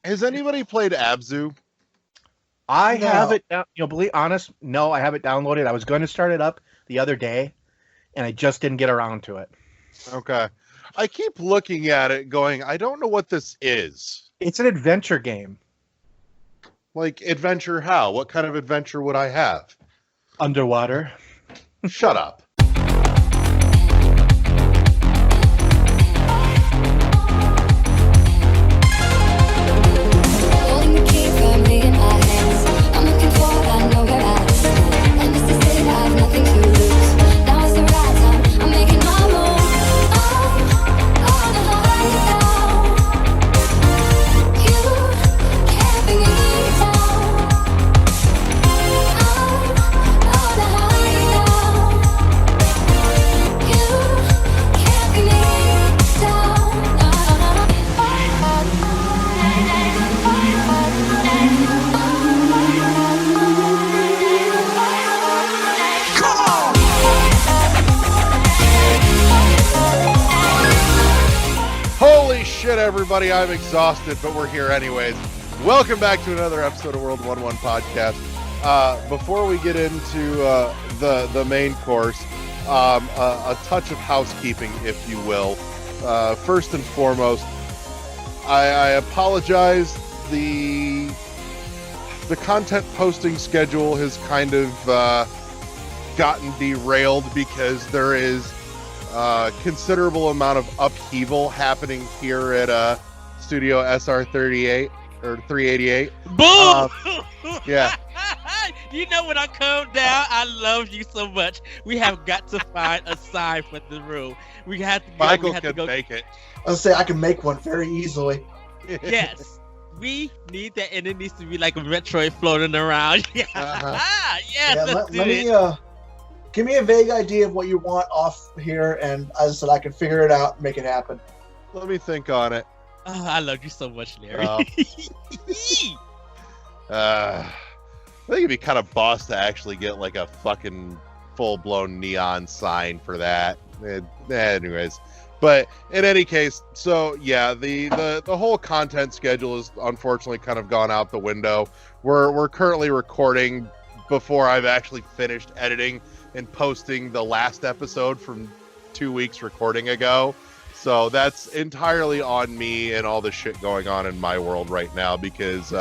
Has anybody played Abzu? I No. have it down. Believe honest, no, I have it downloaded. I was going to start it up the other day, and I just didn't get around to it. Okay. I keep looking at it going, I don't know what this is. It's an adventure game. Like, adventure how? What kind of adventure would I have? Underwater. Shut up. Holding the key firmly in my hands. I'm looking forward, I know where I stand. And this is it, I have nothing to lose. Now is the right time, I'm making my move. Oh, the high down. You can't bring me down. Oh, the high down. You can't bring me down. Holy shit, everybody. I'm exhausted, but we're here anyways. Welcome back to another episode of World 1-1 Podcast. Before we get into the main course, a touch of housekeeping, if you will. First and foremost, I apologize. The content posting schedule has kind of gotten derailed because there is considerable amount of upheaval happening here at Studio SR38 or 388. Boom! Yeah. You know when I come down, I love you so much. We have got to find a sign for the room. We have to go. Michael we have can to go. make it. I'll say I can make one very easily. Yes. We need that, and it needs to be like a Metroid floating around. Yeah. Uh-huh. Yes, Yeah, let's do let it. me give me a vague idea of what you want off here, and as I said, I can figure it out and make it happen. Let me think on it. Oh, I love you so much, Larry. Oh. I think it'd be kind of boss to actually get like a fucking full-blown neon sign for that. Anyways, but in any case, so yeah, the whole content schedule is unfortunately kind of gone out the window. We're currently recording before I've actually finished editing and posting the last episode from 2 weeks recording ago. So that's entirely on me and all the shit going on in my world right now because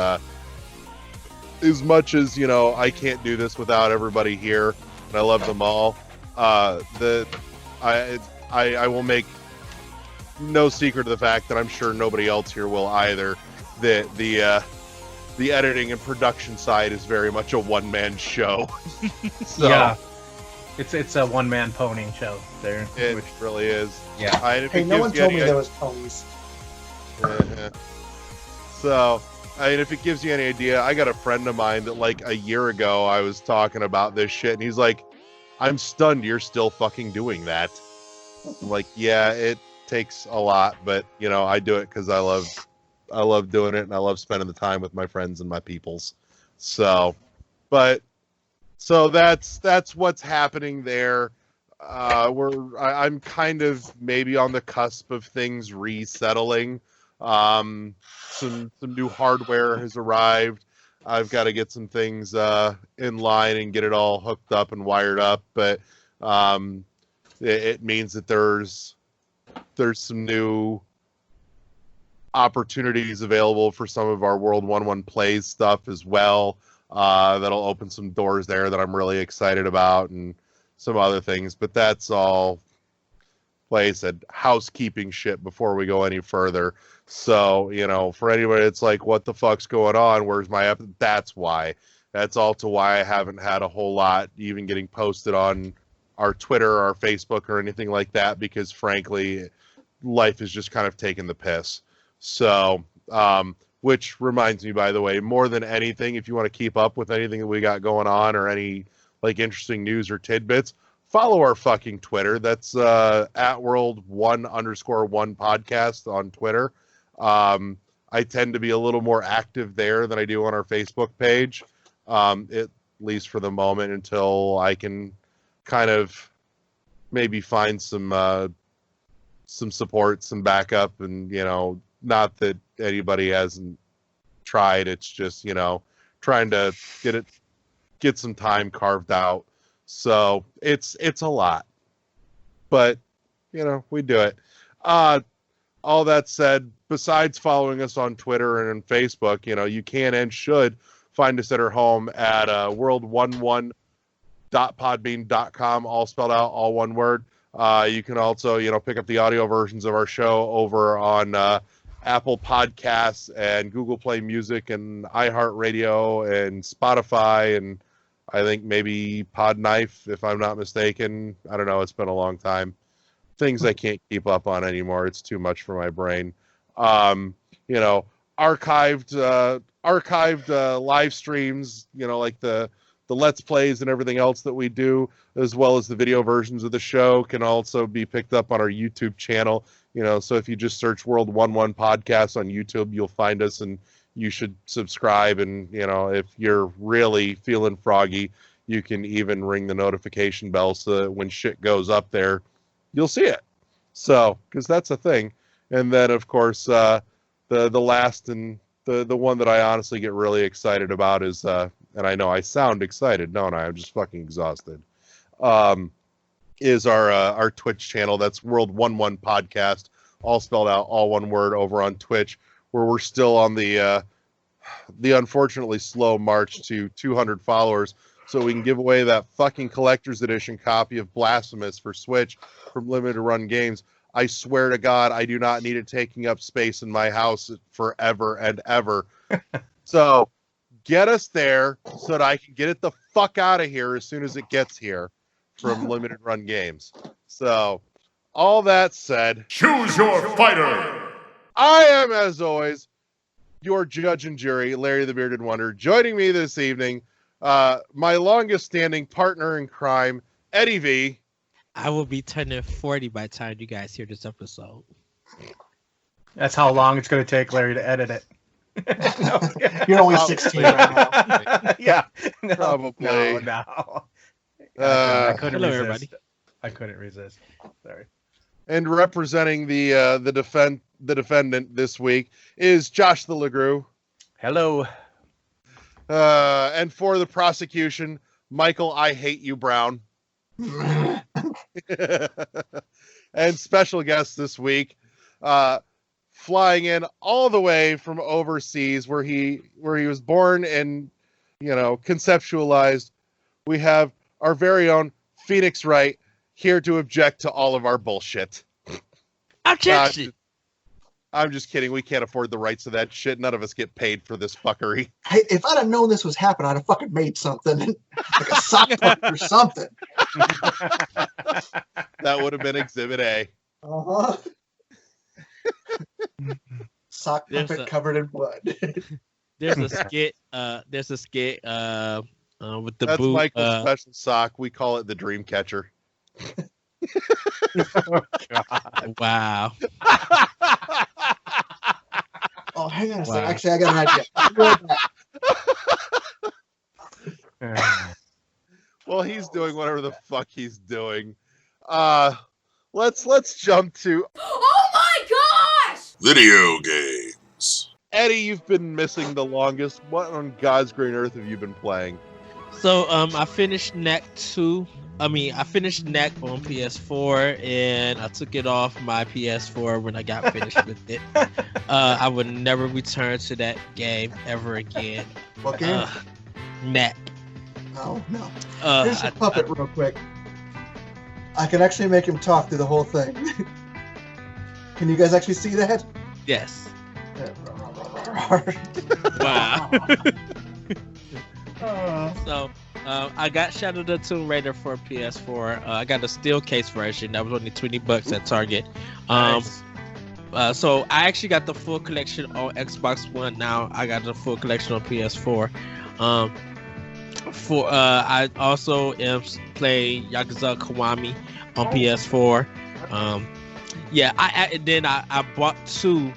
as much as, I can't do this without everybody here and I love them all, I will make no secret of the fact that I'm sure nobody else here will either. The editing and production side is very much a one-man show. So, Yeah. It's a one-man pony show there. It really is. Yeah. And if Hey, it no gives one you told any me there was ponies. So, if it gives you any idea, I got a friend of mine that like a year ago I was talking about this shit and he's like, I'm stunned you're still fucking doing that. I'm like, yeah, it takes a lot, but I do it because I love doing it and I love spending the time with my friends and my peoples. So that's what's happening there. I'm kind of maybe on the cusp of things resettling. Some new hardware has arrived. I've got to get some things in line and get it all hooked up and wired up. But it means that there's some new opportunities available for some of our World 1-1 plays stuff as well. That'll open some doors there that I'm really excited about and some other things. But that's all, like I said, housekeeping shit before we go any further. So, for anybody that's like, what the fuck's going on? Where's my app? That's why. That's all to why I haven't had a whole lot even getting posted on our Twitter or our Facebook or anything like that because, frankly, life is just kind of taking the piss. So, which reminds me, by the way, more than anything, if you want to keep up with anything that we got going on or any like interesting news or tidbits, follow our fucking Twitter. That's at World1_1 podcast on Twitter. I tend to be a little more active there than I do on our Facebook page, at least for the moment until I can kind of maybe find some support, some backup, and not that anybody hasn't tried. It's just, trying to get some time carved out. So it's a lot, but we do it. All that said, besides following us on Twitter and Facebook, you can and should find us at our home at world11.podbean.com, all spelled out, all one word. You can also, pick up the audio versions of our show over on Apple Podcasts and Google Play Music and iHeartRadio and Spotify and I think maybe Podknife, if I'm not mistaken. I don't know. It's been a long time. Things I can't keep up on anymore. It's too much for my brain. Archived live streams, like the Let's Plays and everything else that we do, as well as the video versions of the show, can also be picked up on our YouTube channel. So if you just search World 11 Podcast on YouTube, you'll find us, and you should subscribe. And, if you're really feeling froggy, you can even ring the notification bell so that when shit goes up there, you'll see it. So, because that's a thing. And then, of course, the last and the one that I honestly get really excited about is, and I know I sound excited, don't I? I'm just fucking exhausted. Is our Twitch channel. That's World 11 Podcast, all spelled out, all one word, over on Twitch, where we're still on the unfortunately slow march to 200 followers, so we can give away that fucking collector's edition copy of Blasphemous for Switch from Limited Run Games. I swear to God, I do not need it taking up space in my house forever and ever. So get us there so that I can get it the fuck out of here as soon as it gets here from Limited Run Games. So, all that said, choose your fighter. I am, as always, your judge and jury, Larry the Bearded Wonder. Joining me this evening, my longest standing partner in crime, Eddie V. I will be turning 40 by the time you guys hear this episode. That's how long it's going to take Larry to edit it. You're only 16 right now. Yeah. No, Probably. No. Uh, I couldn't hello, resist. everybody. I couldn't resist. Sorry. And representing the defendant this week is Josh the Legru. Hello. And for the prosecution, Michael I Hate You Brown. And special guest this week, flying in all the way from overseas where he was born and conceptualized, we have our very own Phoenix Wright here to object to all of our bullshit. Objection! I'm just kidding. We can't afford the rights to that shit. None of us get paid for this fuckery. Hey, if I'd have known this was happening, I'd have fucking made something. Like a sock puppet or something. That would have been Exhibit A. Uh-huh. Sock There's puppet a- covered in blood. There's a skit. There's a skit. With the That's boot. Michael's special sock. We call it the Dream Catcher. Wow. Oh, hang on a Wow. second. Actually, I got an idea. I'll go back. Well, he's doing whatever the fuck he's doing. Let's jump to Oh my gosh! Video games. Eddie. You've been missing the longest. What on God's green earth have you been playing? So I finished Neck 2. I finished Neck on PS4 and I took it off my PS4 when I got finished with it. I would never return to that game ever again. What game? Neck. No. Uh, Here's I- a puppet real quick. I can actually make him talk through the whole thing. Can you guys actually see that? yes. Wow. Wow. So I got Shadow the Tomb Raider for PS4. I got a steel case version that was only $20 at Target. Nice. So I actually got the full collection on Xbox One. Now I got the full collection on PS4. I also am playing Yakuza Kiwami on PS4. I bought 2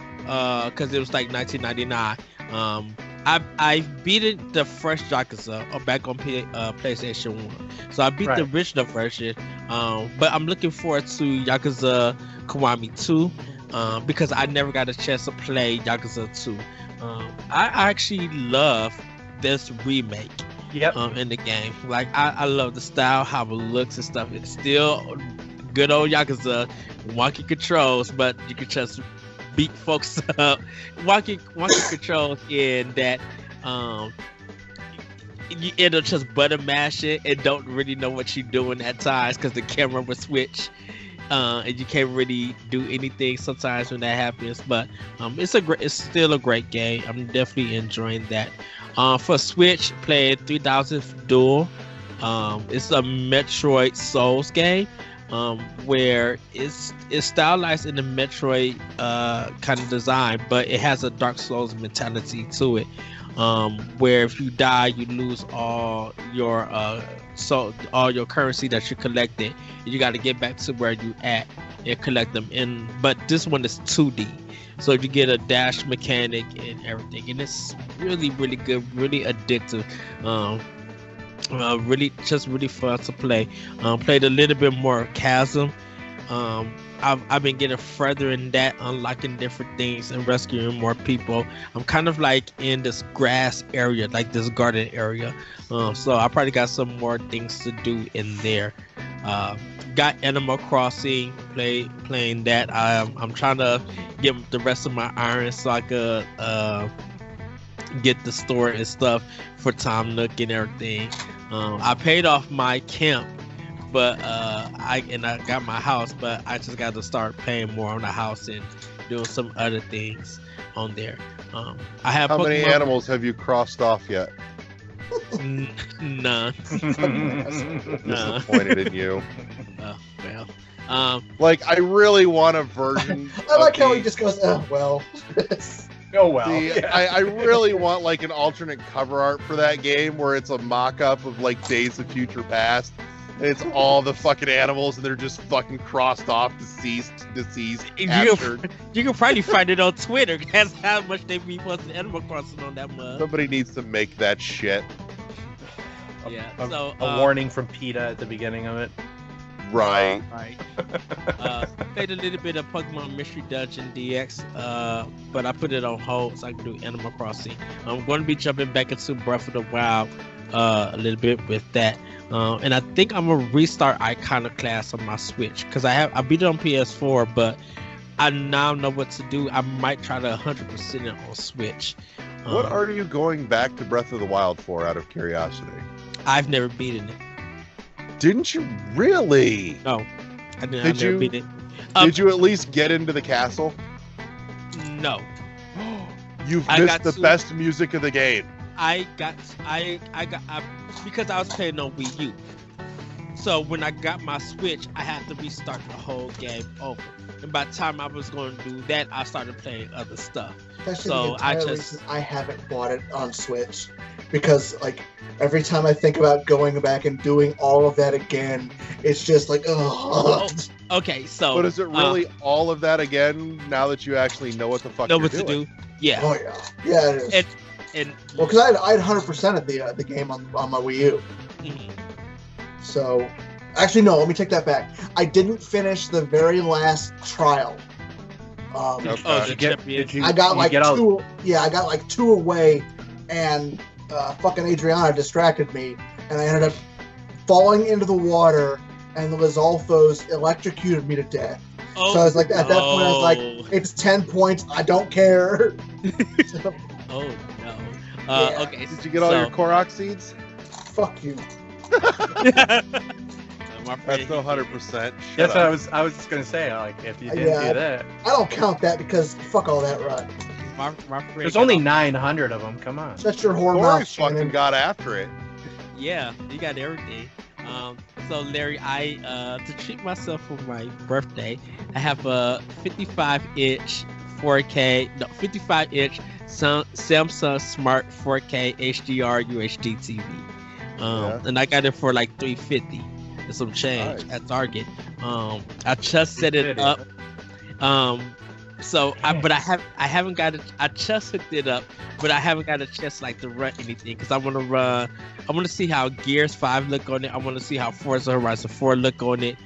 because it was like $19.99. I beat it the first Yakuza back on PlayStation 1. So I beat the original version. But I'm looking forward to Yakuza Kiwami 2. because I never got a chance to play Yakuza 2. I actually love this remake Yep. in the game. Like I love the style, how it looks and stuff. It's still good old Yakuza, wonky controls, but you can just beat folks up. Wonky controls in that you end up just button mashing and don't really know what you're doing at times because the camera will switch. And you can't really do anything sometimes when that happens. But it's still a great game. I'm definitely enjoying that. For Switch, played 3000 Duel. It's a Metroid Souls game, where it's stylized in the Metroid kind of design, but it has a Dark Souls mentality to it. Where if you die, you lose all your currency that you collected. You got to get back to where you at and collect them. But this one is 2D, so you get a dash mechanic and everything, and it's really, really good, really addictive. Really fun to play. Played a little bit more Chasm. I've been getting further in that, unlocking different things and rescuing more people. I'm kind of like in this grass area, like this garden area. So I probably got some more things to do in there. Got Animal Crossing, playing that. I'm trying to get the rest of my iron so I could get the store and stuff for Tom Nook and everything. I paid off my camp, but I got my house, but I just got to start paying more on the house and doing some other things on there. I have How many Pokemon- animals have you crossed off yet? None. Disappointed in you. Well, Like, I really want a version. I like of how the- he just goes, oh, well. Oh well. I really want like an alternate cover art for that game where it's a mock-up of like Days of Future Past, and it's all the fucking animals and they're just fucking crossed off, deceased, captured. you can probably find it on Twitter. That's how much they be posting Animal Crossing on that mug. Somebody needs to make that shit. Yeah. A, So a warning from PETA at the beginning of it. Right. Right. Played a little bit of Pokemon Mystery Dungeon DX, but I put it on hold so I can do Animal Crossing. I'm going to be jumping back into Breath of the Wild a little bit with that, and I think I'm gonna restart Iconoclast on my Switch because I beat it on PS4, but I now know what to do. I might try to 100% it on Switch. What are you going back to Breath of the Wild for, out of curiosity? I've never beaten it. Didn't you really? No, I Did never you? beat it. Did you at least get into the castle? No. You've I missed got the to- best music of the game. I because I was playing on Wii U. So when I got my Switch, I had to restart the whole game over. And by the time I was going to do that, I started playing other stuff. That's So the entire I just- reason I haven't bought it on Switch, because like every time I think about going back and doing all of that again, it's just like, oh. Okay, so But is it really all of that again now that you actually know what the fuck know you're what to doing? do? Yeah. Oh yeah, yeah it is. And Well, because I had 100% of the game on my Wii U. mhm. So, actually, no. Let me take that back. I didn't finish the very last trial. Okay. Oh, Did you get? Did you? I got you like get all- two. Yeah, I got like two away, and fucking Adriana distracted me, and I ended up falling into the water, and the Lizalfos electrocuted me to death. Oh, So I was like, at that point, I was like, no. it's 10 points. I don't care. So, Oh no. Yeah. Okay. Did you get all your Korok seeds? fuck you. My friend, That's no 100%. That's what I was just gonna say. Like, if you didn't Yeah. do that, I don't count that because fuck all that run. my friend there's got only all- 900 of them. Come on. Shut your whore Corey mouth, fucking Shannon. got after it. Yeah, you got everything. So Larry, I to treat myself for my birthday, I have a 55-inch Samsung Smart 4K HDR UHD TV. Yeah. And I got it for like $350 and some change Nice. at Target. I just set it up. So I haven't got it. I just hooked it up, but I haven't got a chance like to run anything because I want to see how Gears 5 look on it. I want to see how Forza Horizon 4 look on it.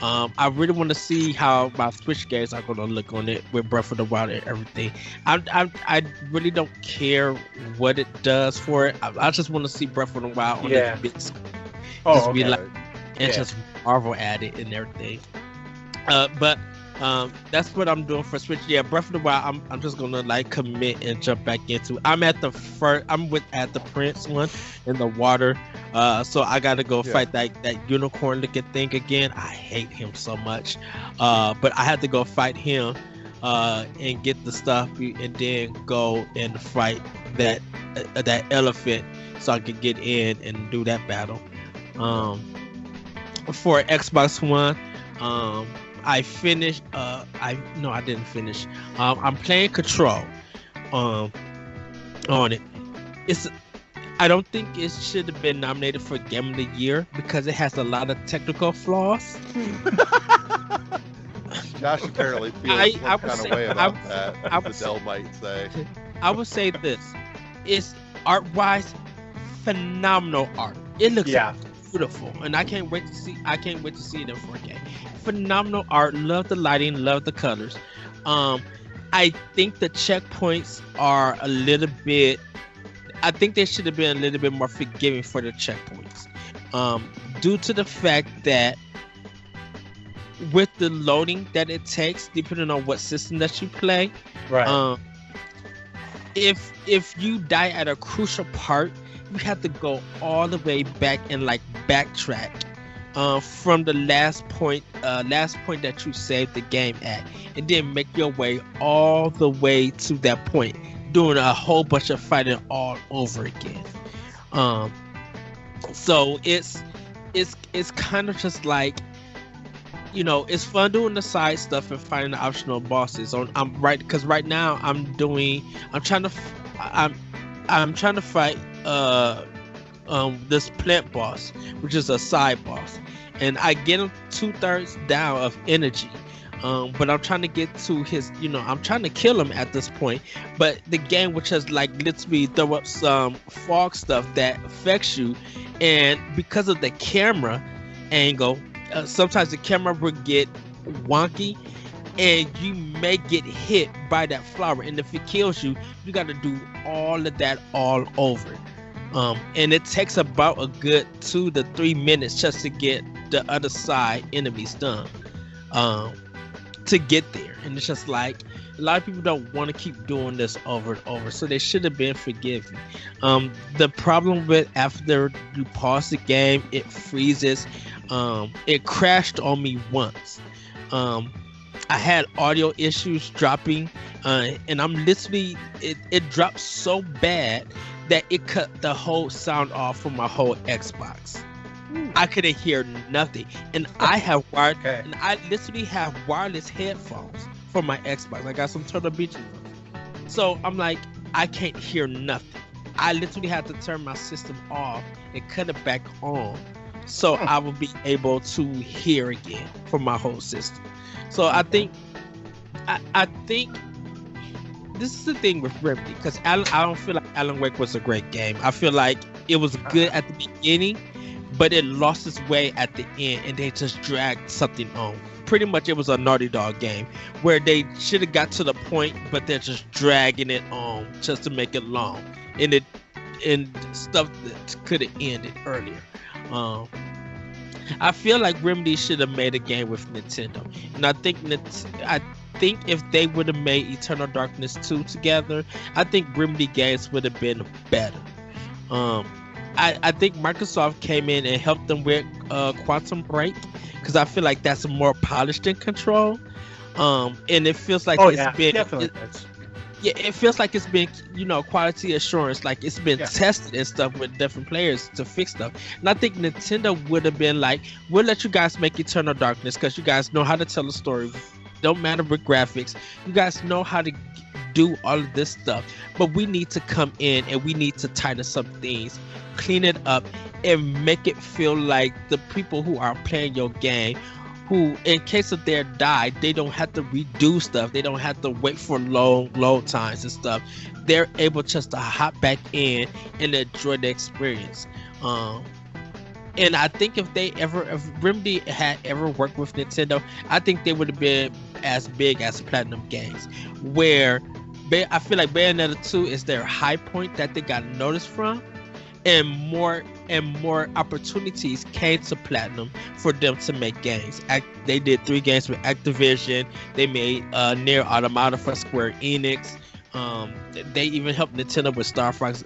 I really want to see how my Switch games are going to look on it with Breath of the Wild and everything. I really don't care what it does for it. I just want to see Breath of the Wild on Yeah. the big screen. Oh, Just be okay. like, and Yeah. just marvel at it and everything. But that's what I'm doing for Switch. Yeah, Breath of the Wild. I'm just gonna like commit and jump back into. I'm at the Prince one in the water. So I gotta go Yeah. fight that unicorn looking thing again. I hate him so much. But I had to go fight him and get the stuff and then go and fight that elephant so I could get in and do that battle. For Xbox One, I finished. I didn't finish. I'm playing Control. On it. I don't think it should have been nominated for Game of the Year because it has a lot of technical flaws. Josh apparently feels I some would kind say- of way I about would- that, I as would Adele might say. I would say this: it's art-wise phenomenal art. It looks Yeah. beautiful, and I can't wait to see it in 4K. Phenomenal art. Love the lighting. Love the colors. I think the checkpoints are a little bit. I think they should have been a little bit more forgiving for the checkpoints, due to the fact that with the loading that it takes, depending on what system that you play, Right. if you die at a crucial part, you have to go all the way back and like backtrack from the last point that you saved the game at, and then make your way all the way to that point, doing a whole bunch of fighting all over again. So it's kind of just like, you know, it's fun doing the side stuff and finding the optional bosses. Because right now I'm trying to fight this plant boss, which is a side boss, and I get him 2/3 down of energy. But I'm trying to get to his, I'm trying to kill him at this point. But the game, which has like literally throw up some fog stuff that affects you, and because of the camera angle, sometimes the camera will get wonky, and you may get hit by that flower. And if it kills you, you got to do all of that all over. And it takes about a good 2 to 3 minutes just to get the other side enemies done. To get there, and it's just like a lot of people don't want to keep doing this over and over, so they should have been forgiven. The problem with after you pause the game, it freezes. It crashed on me once. I had audio issues dropping, and I'm literally it dropped so bad that it cut the whole sound off from my whole Xbox. I couldn't hear nothing, and I have wired, Okay. and I literally have wireless headphones for my Xbox. I got some Turtle Beach, so I'm like, I can't hear nothing. I literally had to turn my system off and cut it back on, so I will be able to hear again from my whole system. So I think this is the thing with Remedy, because I don't feel like Alan Wake was a great game. I feel like it was good at the beginning, but it lost its way at the end, and they just dragged something on. Pretty much it was a Naughty Dog game where they should have got to the point, but they're just dragging it on just to make it long, and stuff that could have ended earlier. I feel like Remedy should have made a game with Nintendo, and I think if they would have made Eternal Darkness 2 together, I think Remedy games would have been better. I think Microsoft came in and helped them with Quantum Break, because I feel like that's more polished in Control. And it feels like definitely. it feels like it's been, quality assurance, like it's been tested and stuff with different players to fix stuff. And I think Nintendo would have been like, we'll let you guys make Eternal Darkness because you guys know how to tell a story. Don't matter with graphics. You guys know how to do all of this stuff, but we need to come in and we need to tighten some things, clean it up, and make it feel like the people who are playing your game, who in case of their die, they don't have to redo stuff, they don't have to wait for long load times and stuff. They're able just to hop back in and enjoy the experience. And I think if Remedy had ever worked with Nintendo, I think they would have been as big as Platinum Games. Where I feel like Bayonetta 2 is their high point that they got noticed from, and more opportunities came to Platinum for them to make games. They did 3 games with Activision. They made Nier Automata for Square Enix. They even helped Nintendo with Star Fox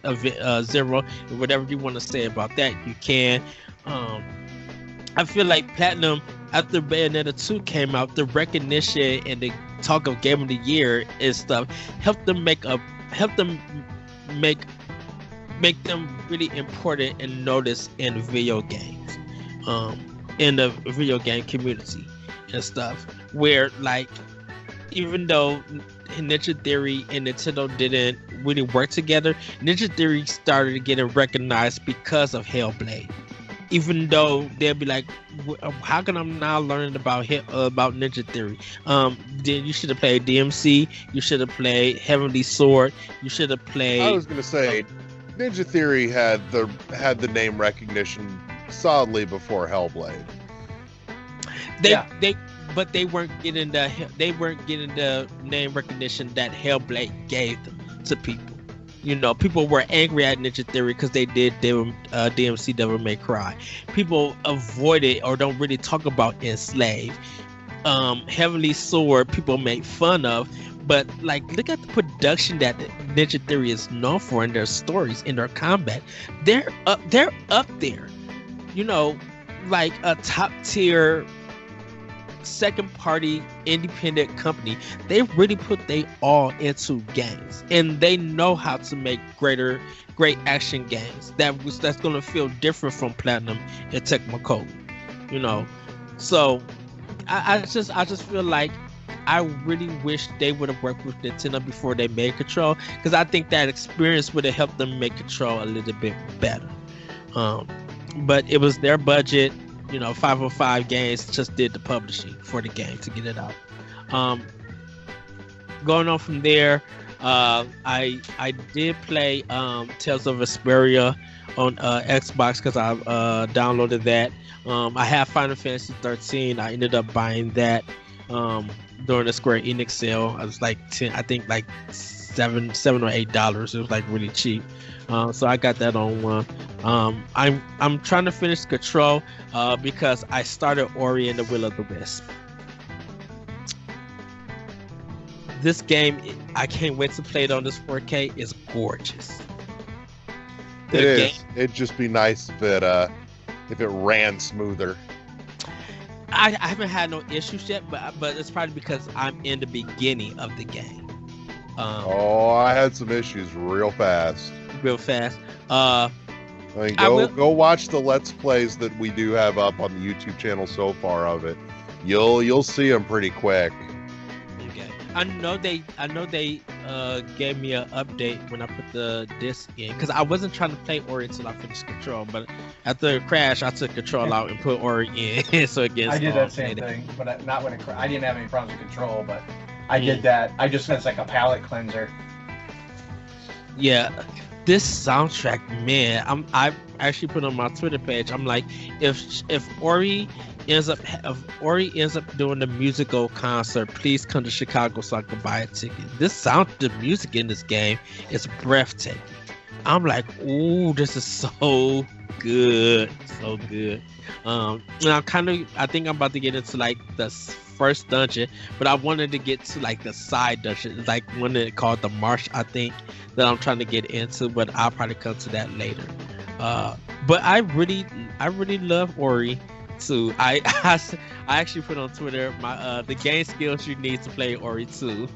Zero. Whatever you want to say about that, you can. I feel like Platinum, after Bayonetta 2 came out, the recognition and the talk of Game of the Year and stuff helped them make them really important and noticed in video games, in the video game community and stuff. Where like, even though Ninja Theory and Nintendo didn't really work together, Ninja Theory started getting recognized because of Hellblade. Even though they'll be like, how can I now learn about Ninja Theory? Then you should have played DMC. You should have played Heavenly Sword. You should have played. I was gonna say, Ninja Theory had the name recognition solidly before Hellblade. But they weren't getting the name recognition that Hellblade gave them to people. You know, people were angry at Ninja Theory because they did DMC Devil May Cry. People avoided or don't really talk about Enslaved. Heavenly Sword, people make fun of. But like, look at the production that Ninja Theory is known for in their stories, in their combat. They're up there. You know, like a top tier second party independent company. They really put they all into games, and they know how to make great action games that's going to feel different from Platinum and Tecmo Koei, you know. So I just feel like I really wish they would have worked with Nintendo before they made Control, because I think that experience would have helped them make Control a little bit better. But it was their budget. You know, 505 Games just did the publishing for the game to get it out. Going on from there, I did play Tales of Vesperia on Xbox because I downloaded that. I have Final Fantasy 13. I ended up buying that during the Square Enix sale. I was like $7 or $8. It was like really cheap. So I got that on one. I'm trying to finish Control because I started Ori and the Will of the Wisp. This game, I can't wait to play it on this 4K. It's gorgeous. It is. It'd just be nice if it ran smoother. I haven't had no issues yet, but it's probably because I'm in the beginning of the game. I had some issues real fast. I mean, go watch the Let's Plays that we do have up on the YouTube channel so far of it. You'll see them pretty quick. Okay. I know they gave me an update when I put the disc in, because I wasn't trying to play Ori until I finished Control, but after the crash I took Control out and put Ori in. So again, I did that same thing, but not when it I didn't have any problems with Control, but I did that. I just it's like a palate cleanser. Yeah, this soundtrack, man, I actually put on my Twitter page. I'm like, if Ori ends up doing the musical concert, please come to Chicago so I can buy a ticket. The music in this game is breathtaking. I'm like, ooh, this is so good, so good. And I think I'm about to get into like the first dungeon, but I wanted to get to like the side dungeon, like one that called the Marsh, I think, that I'm trying to get into, but I'll probably come to that later. But I really love Ori too. I actually put on Twitter my the game skills you need to play Ori 2: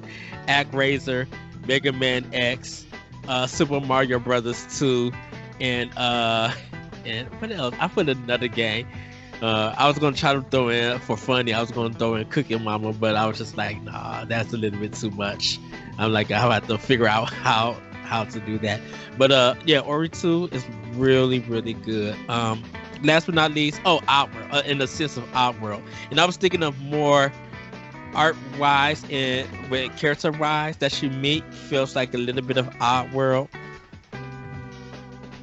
ActRaiser, Mega Man X, Super Mario Brothers 2, and what else? I put another game. I was gonna try to throw in for funny. I was gonna throw in Cooking Mama, but I was just like, nah, that's a little bit too much. I'm like, I'll have to figure out how to do that. But yeah, Ori 2 is really, really good. Last but not least, Outworld, in the sense of Outworld. And I was thinking of more art-wise and with character-wise that you meet feels like a little bit of Outworld.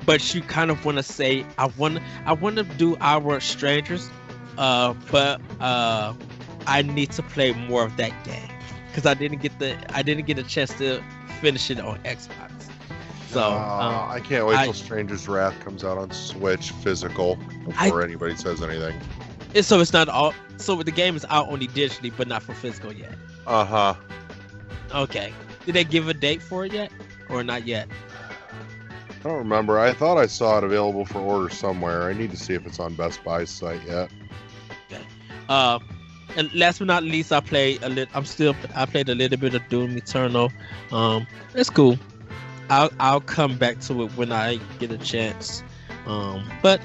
but you kind of want to say I want to do Our Strangers, but I need to play more of that game because I didn't get a chance to finish it on Xbox. So I can't wait till Stranger's Wrath comes out on Switch physical before anybody says anything. So it's not all. So the game is out only digitally, but not for physical yet. Okay. Did they give a date for it yet, or not yet? I don't remember. I thought I saw it available for order somewhere. I need to see if it's on Best Buy's site yet. Okay. And last but not least, I played a little. I played a little bit of Doom Eternal. It's cool. I'll come back to it when I get a chance. But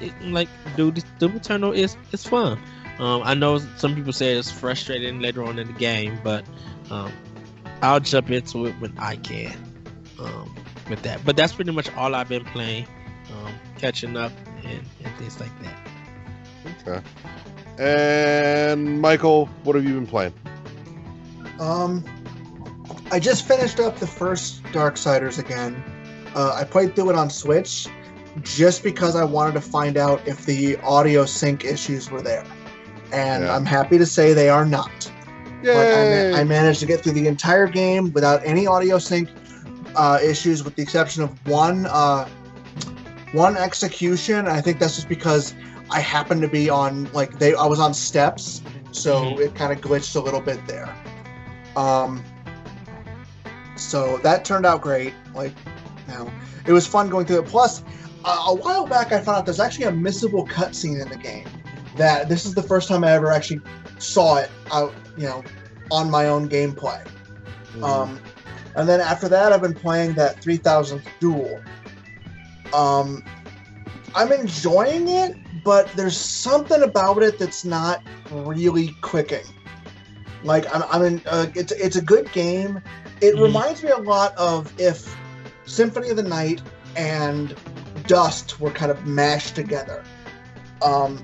Doom Eternal is fun. I know some people say it's frustrating later on in the game, but I'll jump into it when I can. With that, but that's pretty much all I've been playing, catching up and things like that. Okay. And Michael, what have you been playing? I just finished up the first Darksiders again. I played through it on Switch just because I wanted to find out if the audio sync issues were there, and I'm happy to say they are not. Yay! But I managed to get through the entire game without any audio sync issues, with the exception of one execution. I think that's just because I happened to be on I was on steps, so it kind of glitched a little bit there. So that turned out great. It was fun going through it. Plus, a while back I found out there's actually a missable cutscene in the game. That this is the first time I ever actually saw it out, on my own gameplay. And then after that, I've been playing that 3000th Duel. I'm enjoying it, but there's something about it that's not really clicking. It's a good game. It reminds me a lot of if Symphony of the Night and Dust were kind of mashed together. And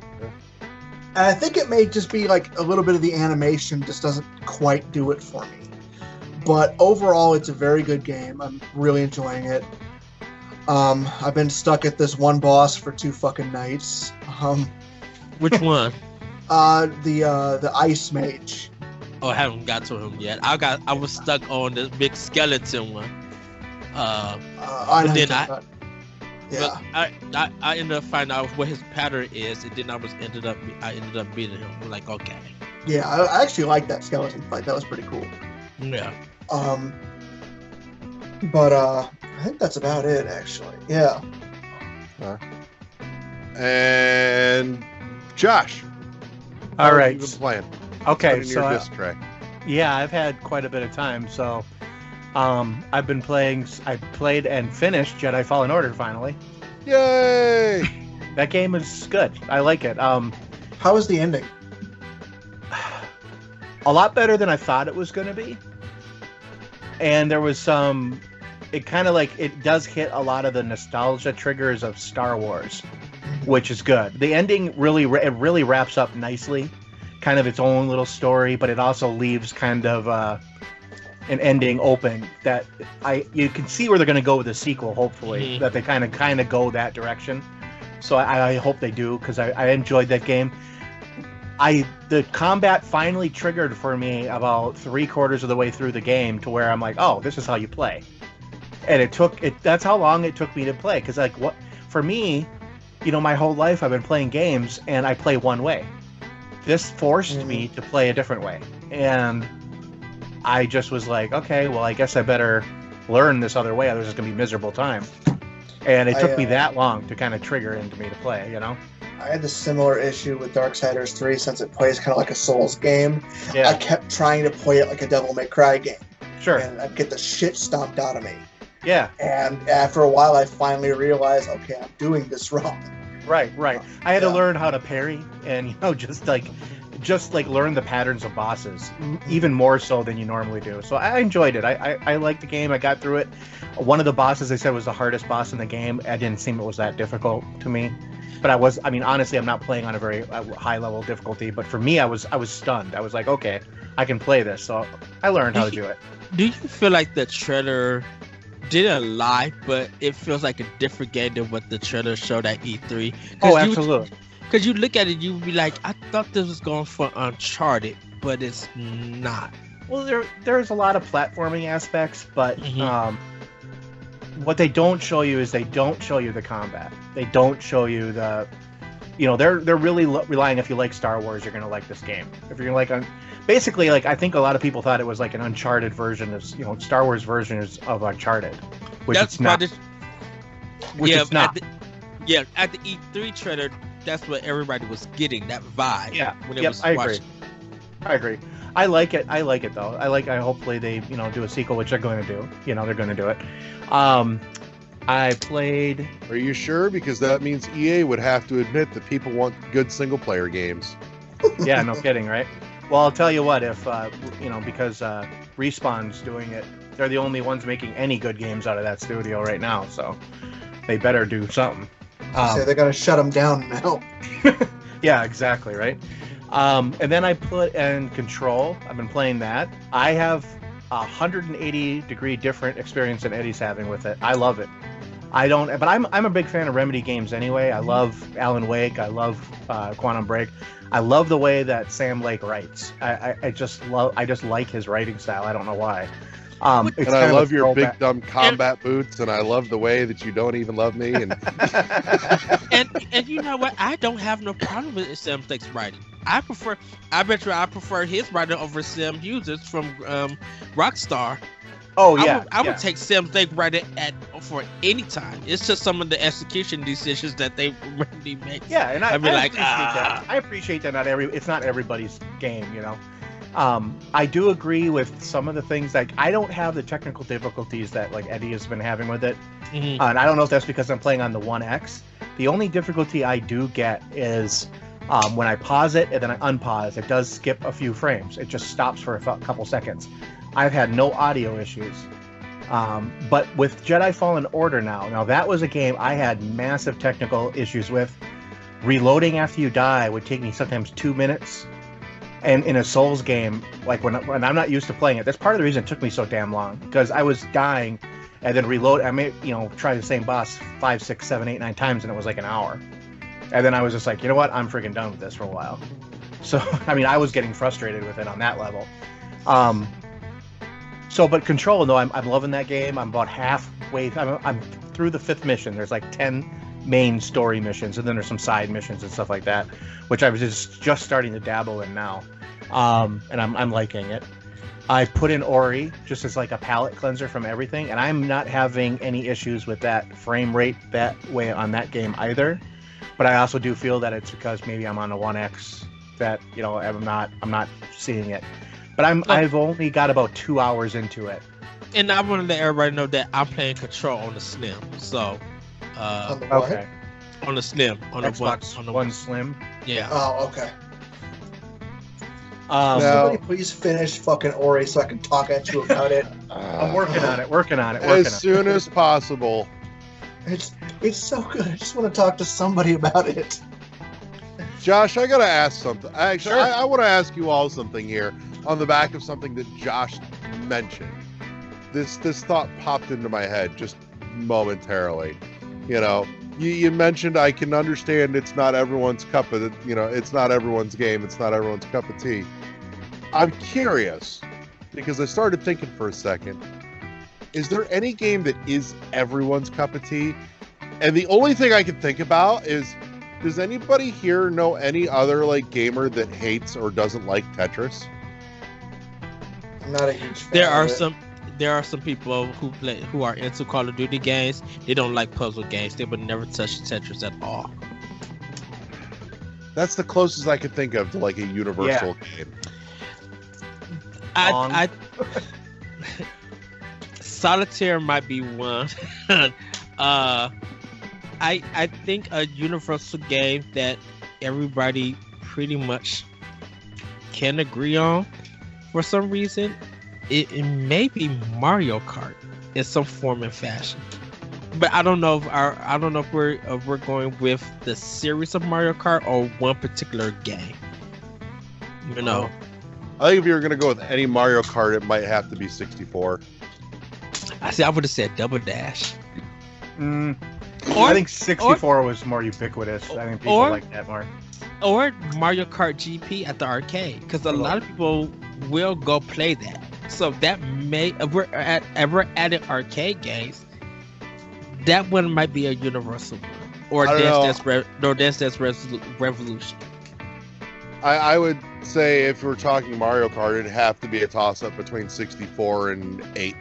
I think it may just be a little bit of the animation just doesn't quite do it for me. But overall, it's a very good game. I'm really enjoying it. I've been stuck at this one boss for 2 fucking nights. Which one? The Ice Mage. Oh, I haven't got to him yet. I was stuck on the big skeleton one. But then I ended up finding out what his pattern is, and then I ended up beating him. I'm like, okay. Yeah, I actually liked that skeleton fight. That was pretty cool. Yeah. But I think that's about it, actually. Yeah. And Josh. All right. You've been playing. Okay, so your disc tray. Yeah, I've had quite a bit of time. So, I've been playing. I played and finished Jedi Fallen Order finally. Yay! That game is good. I like it. How was the ending? A lot better than I thought it was going to be. And there was some. It kind of it does hit a lot of the nostalgia triggers of Star Wars, which is good. The ending really wraps up nicely, kind of its own little story, but it also leaves kind of an ending open that you can see where they're going to go with the sequel. Hopefully, that they kind of go that direction. So I hope they do, because I enjoyed that game. The combat finally triggered for me about 3/4 of the way through the game, to where I'm like, oh, this is how you play. And that's how long it took me to play. Because for me, my whole life I've been playing games and I play one way. This forced me to play a different way. And I just was like, okay, well, I guess I better learn this other way. Otherwise it's going to be miserable time. And it took me that long to kind of trigger into me to play, I had the similar issue with Darksiders 3, since it plays kind of like a Souls game. Yeah. I kept trying to play it like a Devil May Cry game. Sure. And I'd get the shit stomped out of me. Yeah. And after a while, I finally realized, okay, I'm doing this wrong. Right. I had to learn how to parry, and just learn the patterns of bosses, even more so than you normally do. So I enjoyed it. I liked the game. I got through it. One of the bosses they said was the hardest boss in the game. It didn't seem it was that difficult to me. But honestly, I'm not playing on a very high level of difficulty. But for me, I was stunned. I was like, okay, I can play this. So I learned how to do it. Do you feel like the trailer didn't lie, but it feels like a different game than what the trailer showed at E3. Oh, absolutely. Because you look at it, you would be like, I thought this was going for Uncharted, but it's not. Well, there's a lot of platforming aspects, but Mhm. What they don't show you is they don't show you the combat. They don't show you the, they're really relying. If you like Star Wars, you're gonna like this game. If you're like basically, like I think a lot of people thought it was like an Uncharted version of, Star Wars versions of Uncharted, which it's not. Which it's not. At the E3 trailer, that's what everybody was getting, that vibe. Yeah. When it Yep, was I watching. agree. I like it though. I hopefully they, do a sequel, which they're going to do. They're going to do it. I played. Are you sure? Because that means EA would have to admit that people want good single player games. Yeah, no kidding, right? Well, I'll tell you what, if because Respawn's doing it, they're the only ones making any good games out of that studio right now, so they better do something. So they're gonna shut them down now. Yeah, exactly, right? And then I put in Control. I've been playing that. I have 180-degree different experience than Eddie's having with it. I love it. But I'm a big fan of Remedy games anyway. I love Alan Wake. I love Quantum Break. I love the way that Sam Lake writes. I just like his writing style. I don't know why. It's And kind I of a love your big throwback. dumb combat boots, and I love the way that you don't even love me. And And you know what? I don't have no problem with Sam Lake's writing. I bet you I prefer his writing over Sam Hughes' from Rockstar. Oh yeah, I would take Sam Lake writing for any time. It's just some of the execution decisions that they really make. Yeah, and I I'd be like, appreciate that. I appreciate that it's not everybody's game, I do agree with some of the things. Like, I don't have the technical difficulties that like Eddie has been having with it, Mhm. and I don't know if that's because I'm playing on the One X. The only difficulty I do get is when I pause it and then I unpause, it does skip a few frames. It just stops for a couple seconds. I've had no audio issues. But with Jedi Fallen Order now that was a game I had massive technical issues with. Reloading after you die would take me sometimes 2 minutes. And in a Souls game, like when I'm not used to playing it, that's part of the reason it took me so damn long, because I was dying and then reload. I may, try the same boss 5, 6, 7, 8, 9 times, and it was like an hour. And then I was just like, you know what? I'm freaking done with this for a while. So, I was getting frustrated with it on that level. But Control, though, I'm loving that game. I'm about halfway. I'm through the 5th mission. There's like 10 main story missions, and then there's some side missions and stuff like that, which I was just starting to dabble in now. And I'm liking it. I put in Ori just as like a palate cleanser from everything, and I'm not having any issues with that frame rate that way on that game either. But I also do feel that it's because maybe I'm on a 1X that I'm not seeing it. But I've only got about 2 hours into it. And I want to let everybody know that I'm playing Control on the Slim. So, On the what? Okay. on the Slim, on the Xbox on the One Slim. Yeah. Oh, okay. Now- Somebody please finish fucking Ori so I can talk at you about it. I'm working on it. as soon as possible. It's so good. I just want to talk to somebody about it. Josh, I gotta ask something. Actually, Sure. I want to ask you all something here on the back of something that Josh mentioned. This thought popped into my head just momentarily. You mentioned, I can understand it's not everyone's cup of it's not everyone's game. It's not everyone's cup of tea. I'm curious because I started thinking for a second. Is there any game that is everyone's cup of tea? And the only thing I can think about is, does anybody here know any other like gamer that hates or doesn't like Tetris? I'm not a huge fan. There are some people who are into Call of Duty games. They don't like puzzle games. They would never touch Tetris at all. That's the closest I could think of to like a universal game. I Solitaire might be one. I think a universal game that everybody pretty much can agree on for some reason, it may be Mario Kart in some form and fashion. But I don't know if we're going with the series of Mario Kart or one particular game. I think if you were gonna go with any Mario Kart, it might have to be 64. I would have said Double Dash. Mm, Or, I think 64 was more ubiquitous. I think people or- like that more. or Mario Kart GP at the arcade, because a lot of people will go play that. So that may if we're adding arcade games, that one might be a universal one. Or I don't Dance Dance Revolution. I would say if we're talking Mario Kart, it'd have to be a toss-up between 64 and 8.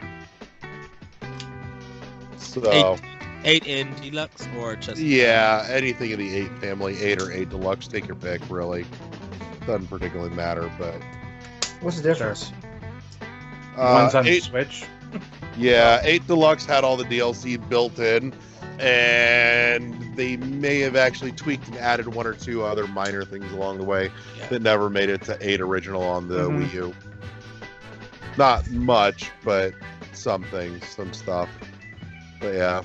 So, 8 in Deluxe or just yeah, anything in the 8 family, 8 or 8 Deluxe, take your pick, really. Doesn't particularly matter, but... What's the difference? One's on the 8, Switch. yeah, 8 Deluxe had all the DLC built in, and they may have actually tweaked and added 1 or 2 other minor things along the way Yeah. that never made it to 8 original on the Mhm. Wii U. Not much, but some things, some stuff. But yeah.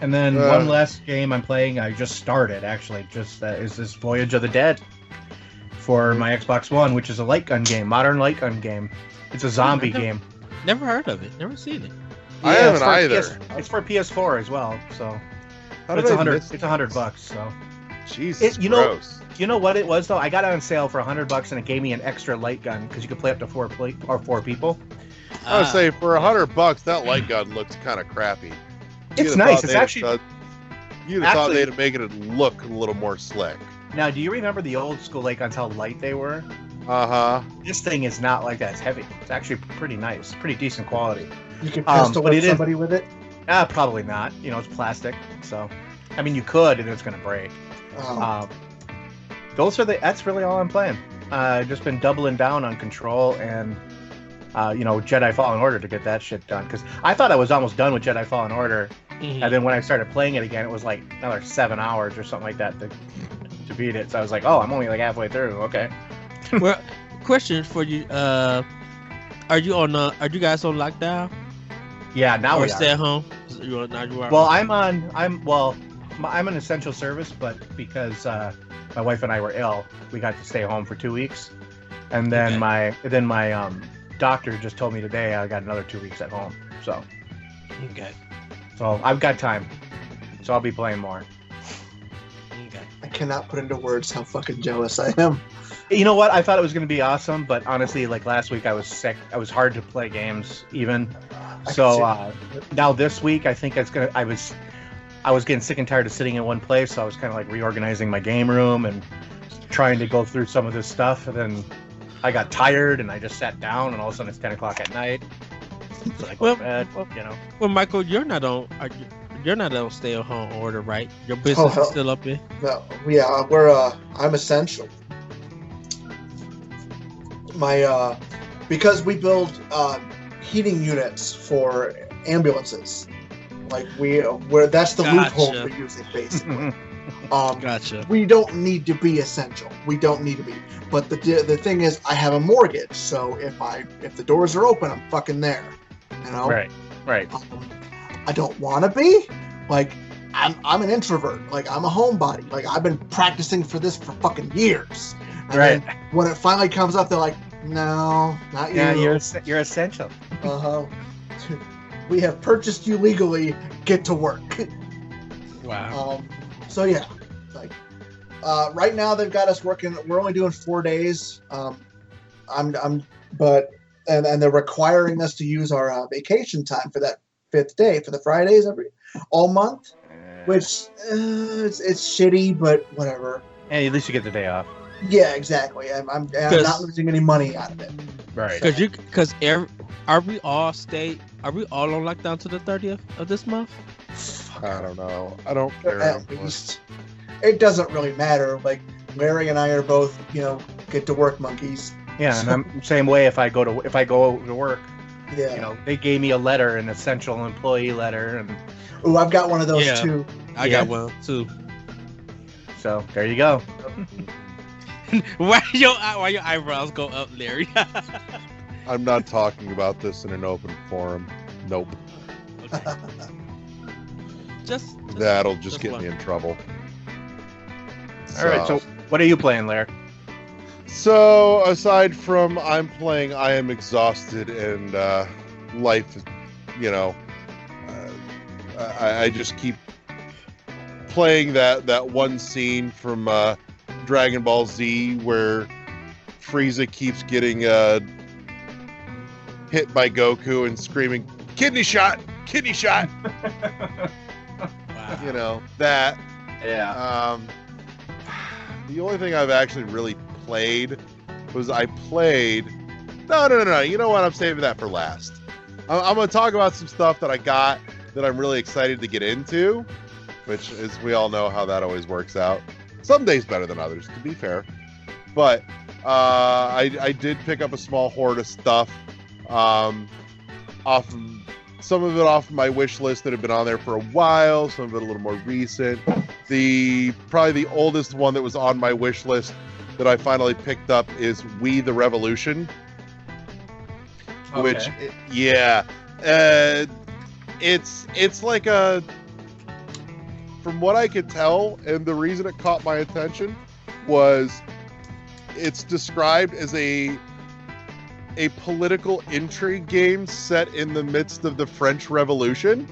And then Uh, one last game I'm playing, I just started actually, is this Voyage of the Dead for my Xbox One, which is a light gun game, modern light gun game. It's a zombie game. Never heard of it. Never seen it. I Yeah, haven't it's for either. it's for PS4 as well, so How it's did I $100. miss It's $100. So Jesus, You know- gross. you know what it was though? I got it on sale for $100, and it gave me an extra light gun because you could play up to four people. I would say for $100, that light gun looks kind of crappy. It's You'd have nice. thought It's they'd actually have you'd have thought actually- they'd make it look a little more slick. now. Do you remember the old school light guns? How light they were? Uh-huh. This thing is not like that. It's heavy. It's actually pretty nice, pretty decent quality. You can but pistol it whip is- somebody with it. Probably not. You know, it's plastic, so I mean, you could, and it's gonna break. Um, That's really all I'm playing. Just been doubling down on Control and Jedi Fallen Order to get that shit done. Because I thought I was almost done with Jedi Fallen Order, Mhm. and then when I started playing it again, it was like another 7 hours or something like that to beat it. So I was like, oh, I'm only like halfway through. Okay. Well, question for you. Are you guys on lockdown? Yeah, now or we stay are. at home? You are. Well, I'm an essential service, but because my wife and I were ill, we got to stay home for 2 weeks, and then Okay. my doctor just told me today I got another 2 weeks at home. So Okay. I've got time, so I'll be playing more. Okay. I cannot put into words how fucking jealous I am. You know what? I thought it was going to be awesome, but honestly, like last week, I was sick. I was hard to play games even. I So can now this week, I think it's gonna. I was getting sick and tired of sitting in one place, so I was kind of like reorganizing my game room and trying to go through some of this stuff. And then I got tired, and I just sat down, and all of a sudden it's 10 o'clock at night. So I go to bed, you know. Well, Michael, you're not on stay-at-home order, right? Your business hell. is still up in. No, yeah, I'm essential. Because we build heating units for ambulances. Like that's the loophole Gotcha. we're using basically. Gotcha. We don't need to be essential. We don't need to be. But the thing is, I have a mortgage, so if the doors are open, I'm fucking there. You know. Right. I don't want to be. Like, I'm an introvert. Like, I'm a homebody. Like, I've been practicing for this for fucking years. And Right. then when it finally comes up, they're like, no, not you. Yeah, you're essential. Uh-huh. We have purchased you legally. Get to work. Wow. So yeah, like, right now they've got us working. We're only doing 4 days. And they're requiring us to use our vacation time for that 5th day for the Fridays all month, which it's shitty, but whatever. Hey, at least you get the day off. Yeah, exactly. I'm not losing any money out of it. Right. Are we all on lockdown to the 30th of this month? I don't know. I don't care. At least it doesn't really matter. Like, Larry and I are both, get to work monkeys. Yeah, and I'm the same way. If I go to work, Yeah. they gave me a letter, an essential employee letter, and Oh, I've got one of those Yeah. too. I Yeah. got one too. so there you go. Why your eyebrows go up, Larry? I'm not talking about this in an open forum. Nope. Okay. Just That'll just get one. me in trouble. All right. So what are you playing, Larry? So aside from I'm playing, I am exhausted and life you know, I just keep playing that one scene from Dragon Ball Z where Frieza keeps getting hit by Goku and screaming, "Kidney shot! Kidney shot!" Wow. You know, that. Yeah. The only thing I've actually really played was I played... No. You know what? I'm saving that for last. I'm going to talk about some stuff that I got that I'm really excited to get into, which is, we all know how that always works out. Some days better than others, to be fair. But I did pick up a small hoard of stuff some of it off my wish list that had been on there for a while, some of it a little more recent. Probably the oldest one that was on my wish list that I finally picked up is We the Revolution. Okay. Which, yeah, it's like a, from what I could tell, and the reason it caught my attention was it's described as a political intrigue game set in the midst of the French Revolution.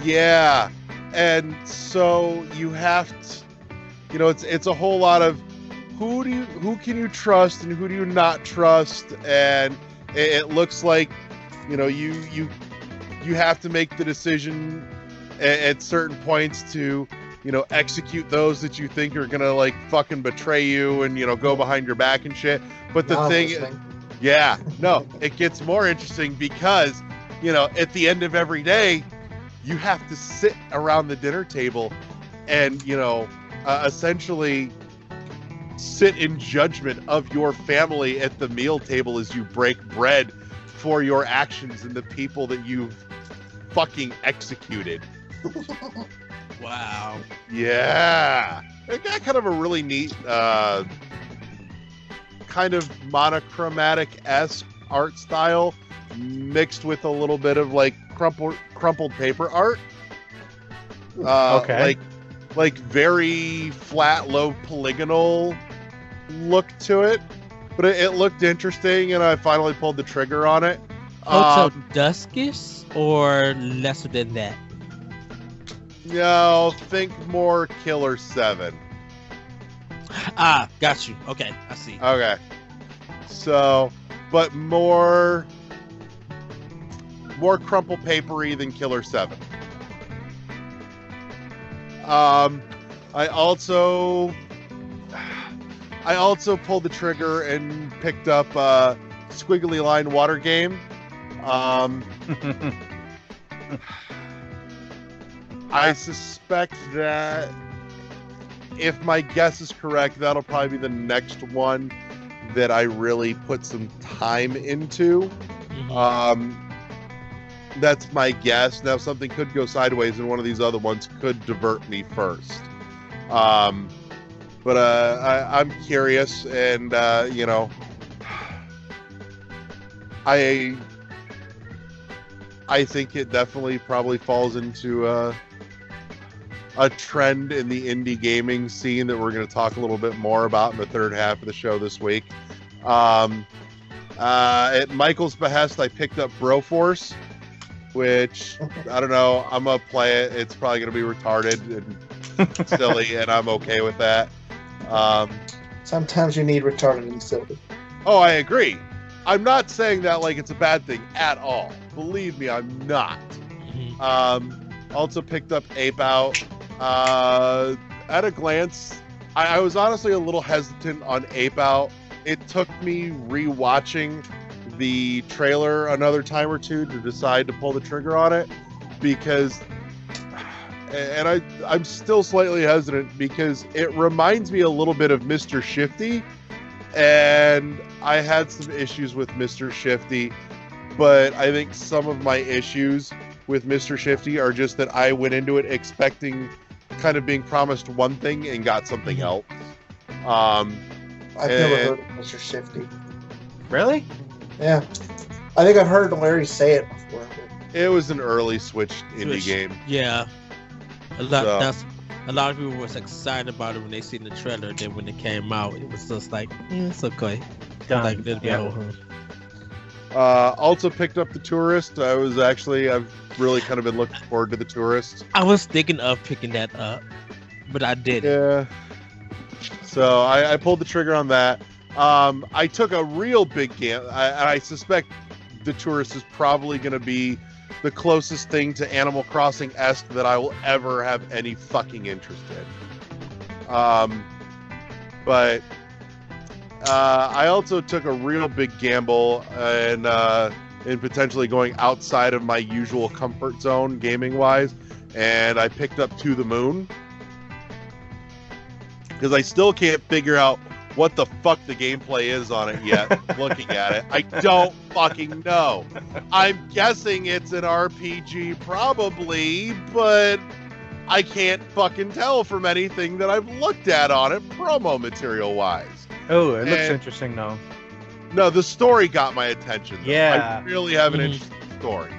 Yeah, and so you have to, you know, it's a whole lot of who can you trust and who do you not trust, and it looks like, you know, you have to make the decision at certain points to, you know, execute those that you think are gonna like fucking betray you and, you know, go behind your back and shit. But the thing, yeah, no, it gets more interesting because, you know, at the end of every day, you have to sit around the dinner table and, you know, essentially sit in judgment of your family at the meal table as you break bread for your actions and the people that you've fucking executed. Wow. Yeah. It got kind of a really neat, kind of monochromatic-esque art style mixed with a little bit of like crumpled paper art. Okay. Like very flat, low polygonal look to it. But it looked interesting, and I finally pulled the trigger on it. So Duskish or lesser than that? No, think more Killer 7. Ah, got you. Okay, I see. Okay. So, but more crumple papery than Killer 7. I also pulled the trigger and picked up Squiggly Line Water Game. I suspect that if my guess is correct, that'll probably be the next one that I really put some time into. That's my guess. Now, something could go sideways, and one of these other ones could divert me first. But I'm curious, and you know, I think it definitely probably falls into a trend in the indie gaming scene that we're going to talk a little bit more about in the third half of the show this week. At Michael's behest, I picked up Broforce, which, I don't know, I'm going to play it. It's probably going to be retarded and silly, and I'm okay with that. Sometimes you need retarded and silly. Oh, I agree. I'm not saying that like it's a bad thing at all. Believe me, I'm not. Also picked up Ape Out. At a glance, I was honestly a little hesitant on Ape Out. It took me rewatching the trailer another time or two to decide to pull the trigger on it, because, and I'm still slightly hesitant because it reminds me a little bit of Mr. Shifty, and I had some issues with Mr. Shifty, but I think some of my issues with Mr. Shifty are just that I went into it expecting kind of being promised one thing and got something else. I've never heard of Mr. Shifty. Really? Yeah. I think I've heard Larry say it before. It was an early Switch indie game. Yeah. A lot of people was excited about it when they seen the trailer. Then when it came out, it was just like, it's okay. Done. Like, Also picked up The Tourist. I've really kind of been looking forward to The Tourist. I was thinking of picking that up, but I didn't. Yeah. So I pulled the trigger on that. I took a real big gamble. I suspect The Tourist is probably going to be the closest thing to Animal Crossing-esque that I will ever have any fucking interest in. But I also took a real big gamble in potentially going outside of my usual comfort zone gaming-wise, and I picked up To the Moon. Because I still can't figure out what the fuck the gameplay is on it yet, looking at it. I don't fucking know. I'm guessing it's an RPG, probably, but I can't fucking tell from anything that I've looked at on it, promo material-wise. Oh, it looks interesting, though. No, the story got my attention. Though. Yeah. I really have an interesting story.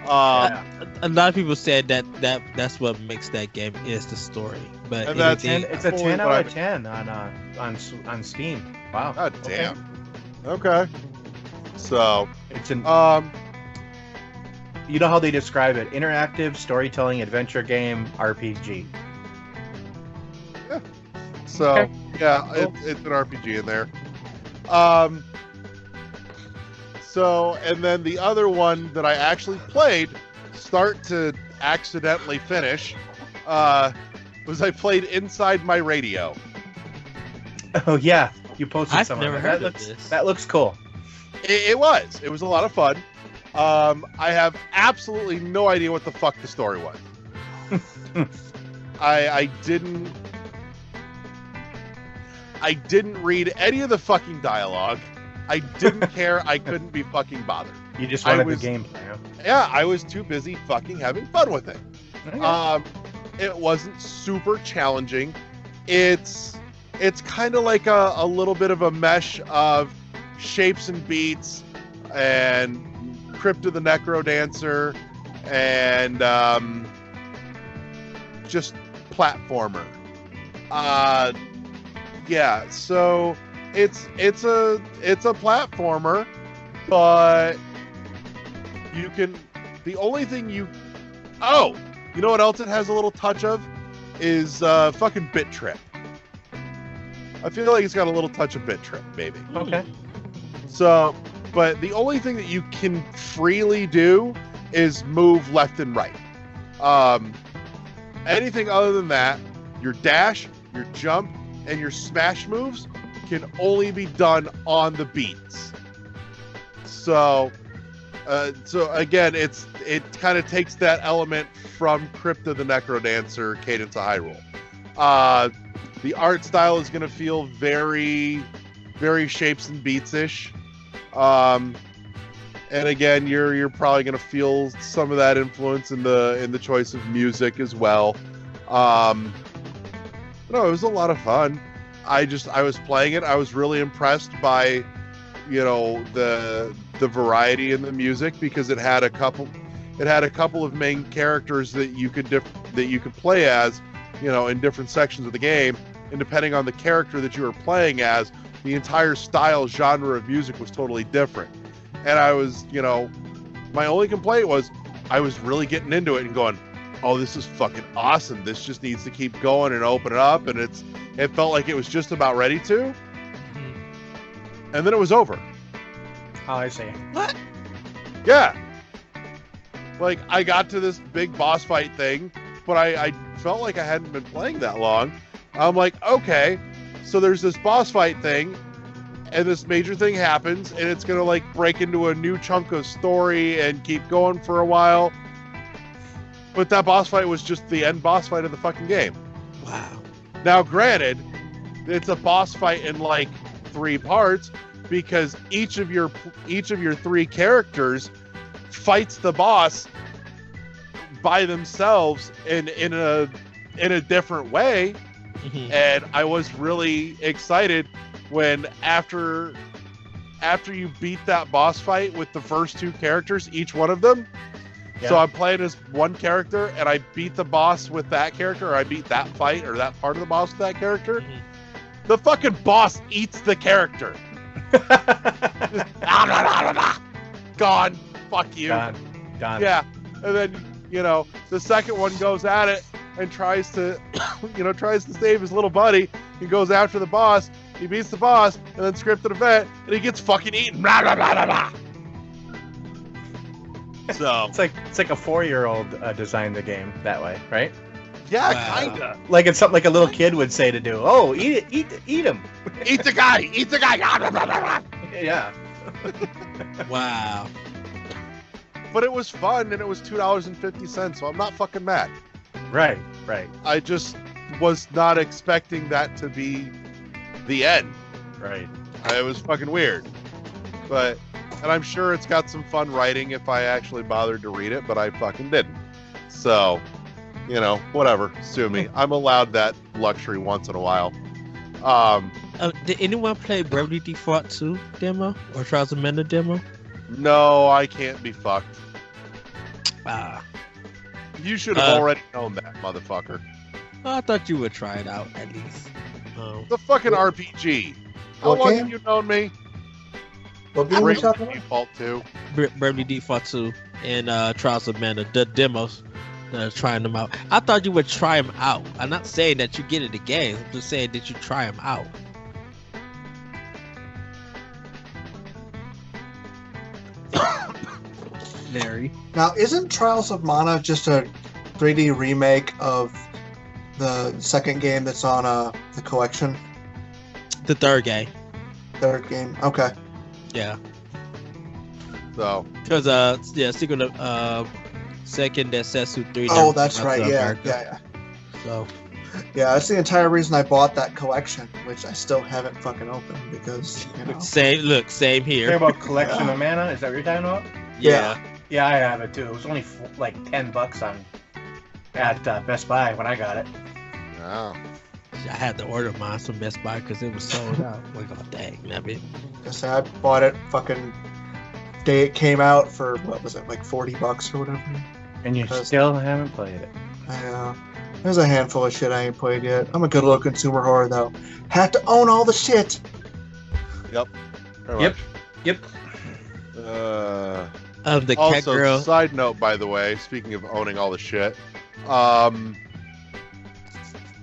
A lot of people said that's what makes that game is the story. But And that's- It's a 10 out of 10 on Steam. Wow. God damn. Okay. So, It's an um, you know how they describe it: interactive storytelling adventure game RPG. So Okay. yeah, it's an RPG in there. So and then the other one that I actually played, start to accidentally finish, was I played Inside My Radio. Oh yeah, you posted I've some. never of heard that. of looks, this. That looks cool. It was a lot of fun. I have absolutely no idea what the fuck the story was. I didn't read any of the fucking dialogue. I didn't care. I couldn't be fucking bothered. You just I wanted was- the gameplay. Huh? Yeah, I was too busy fucking having fun with it. Okay. It wasn't super challenging. It's kind of like a little bit of a mesh of Shapes and Beats and Crypt of the Necrodancer and just platformer. Yeah, so it's a platformer, but you can the only thing you know what else it has a little touch of is fucking Bit Trip. I feel like it's got a little touch of Bit Trip, maybe. Okay. So, but the only thing that you can freely do is move left and right. Anything other than that, your dash, your jump, and your smash moves can only be done on the beats. So again, it kind of takes that element from Crypt of the Necrodancer, Cadence of Hyrule. The art style is going to feel very, very Shapes and Beats-ish. And again, you're probably going to feel some of that influence in the choice of music as well. No, it was a lot of fun. I was playing it. I was really impressed by, the variety in the music, because it had a couple of main characters that you could play as, in different sections of the game, and depending on the character that you were playing as, the entire genre of music was totally different. And I was, my only complaint was I was really getting into it and going, oh, this is fucking awesome. This just needs to keep going and open it up. And it felt like it was just about ready to. And then it was over. Oh, I see. What? Yeah. Like, I got to this big boss fight thing, but I felt like I hadn't been playing that long. I'm like, okay, so there's this boss fight thing, and this major thing happens, and it's going to, like, break into a new chunk of story and keep going for a while. But that boss fight was just the end boss fight of the fucking game. Wow. Now, granted, it's a boss fight in, like, 3 parts, because each of your 3 characters fights the boss by themselves in a different way. And I was really excited when after you beat that boss fight with the first 2 characters, each one of them. Yeah. So I'm playing as one character, and I beat the boss with that character, or I beat that fight or that part of the boss with that character. The fucking boss eats the character. gone. Fuck you. Done. Yeah, and then the second one goes at it and tries to, tries to save his little buddy. He goes after the boss. He beats the boss, and then scripted event, and he gets fucking eaten. Blah, blah, blah, blah, blah. So It's like a 4-year-old designed the game that way, right? yeah, Wow. kinda. Like it's something like a little kid would say to do. Oh, eat him. Eat the guy. Eat the guy. Blah, blah, blah, blah, blah. Yeah. Wow. But it was fun, and it was $2.50, so I'm not fucking mad. Right. I just was not expecting that to be the end. Right. It was fucking weird. And I'm sure it's got some fun writing if I actually bothered to read it, but I fucking didn't. So, whatever. Sue me. I'm allowed that luxury once in a while. Did anyone play Bravely Default 2 demo or Trials of Mana demo? No, I can't be fucked. Ah, You should have already known that, motherfucker. I thought you would try it out at least. The fucking RPG. How What long game? have you known me? What game are we Bravely talking about? Default 2. Bravely Default 2 and Trials of Mana, the demos, trying them out. I thought you would try them out. I'm not saying that you get in the game. I'm just saying that you try them out. Larry. Now, isn't Trials of Mana just a 3D remake of the second game that's on the collection? The third game. Third game. Okay. Yeah. So, Because, second Densetsu 3. Oh, that's right. Yeah. America. So, Yeah, that's the entire reason I bought that collection, which I still haven't fucking opened because, same Talking here. about collection of mana. Is that what you're talking about? Yeah. Yeah, I have it too. It was only like $10 at Best Buy when I got it. yeah. I had to order mine from Best Buy because it was sold out. Like, oh, dang, that bit. I bought it fucking day it came out for, what was it, like $40 or whatever. And you Because- still haven't played it. There's a handful of shit I ain't played yet. I'm a good little consumer whore though. Have to own all the shit. Very Yep. much. Yep. The cat Also, girl. side note, by the way, speaking of owning all the shit,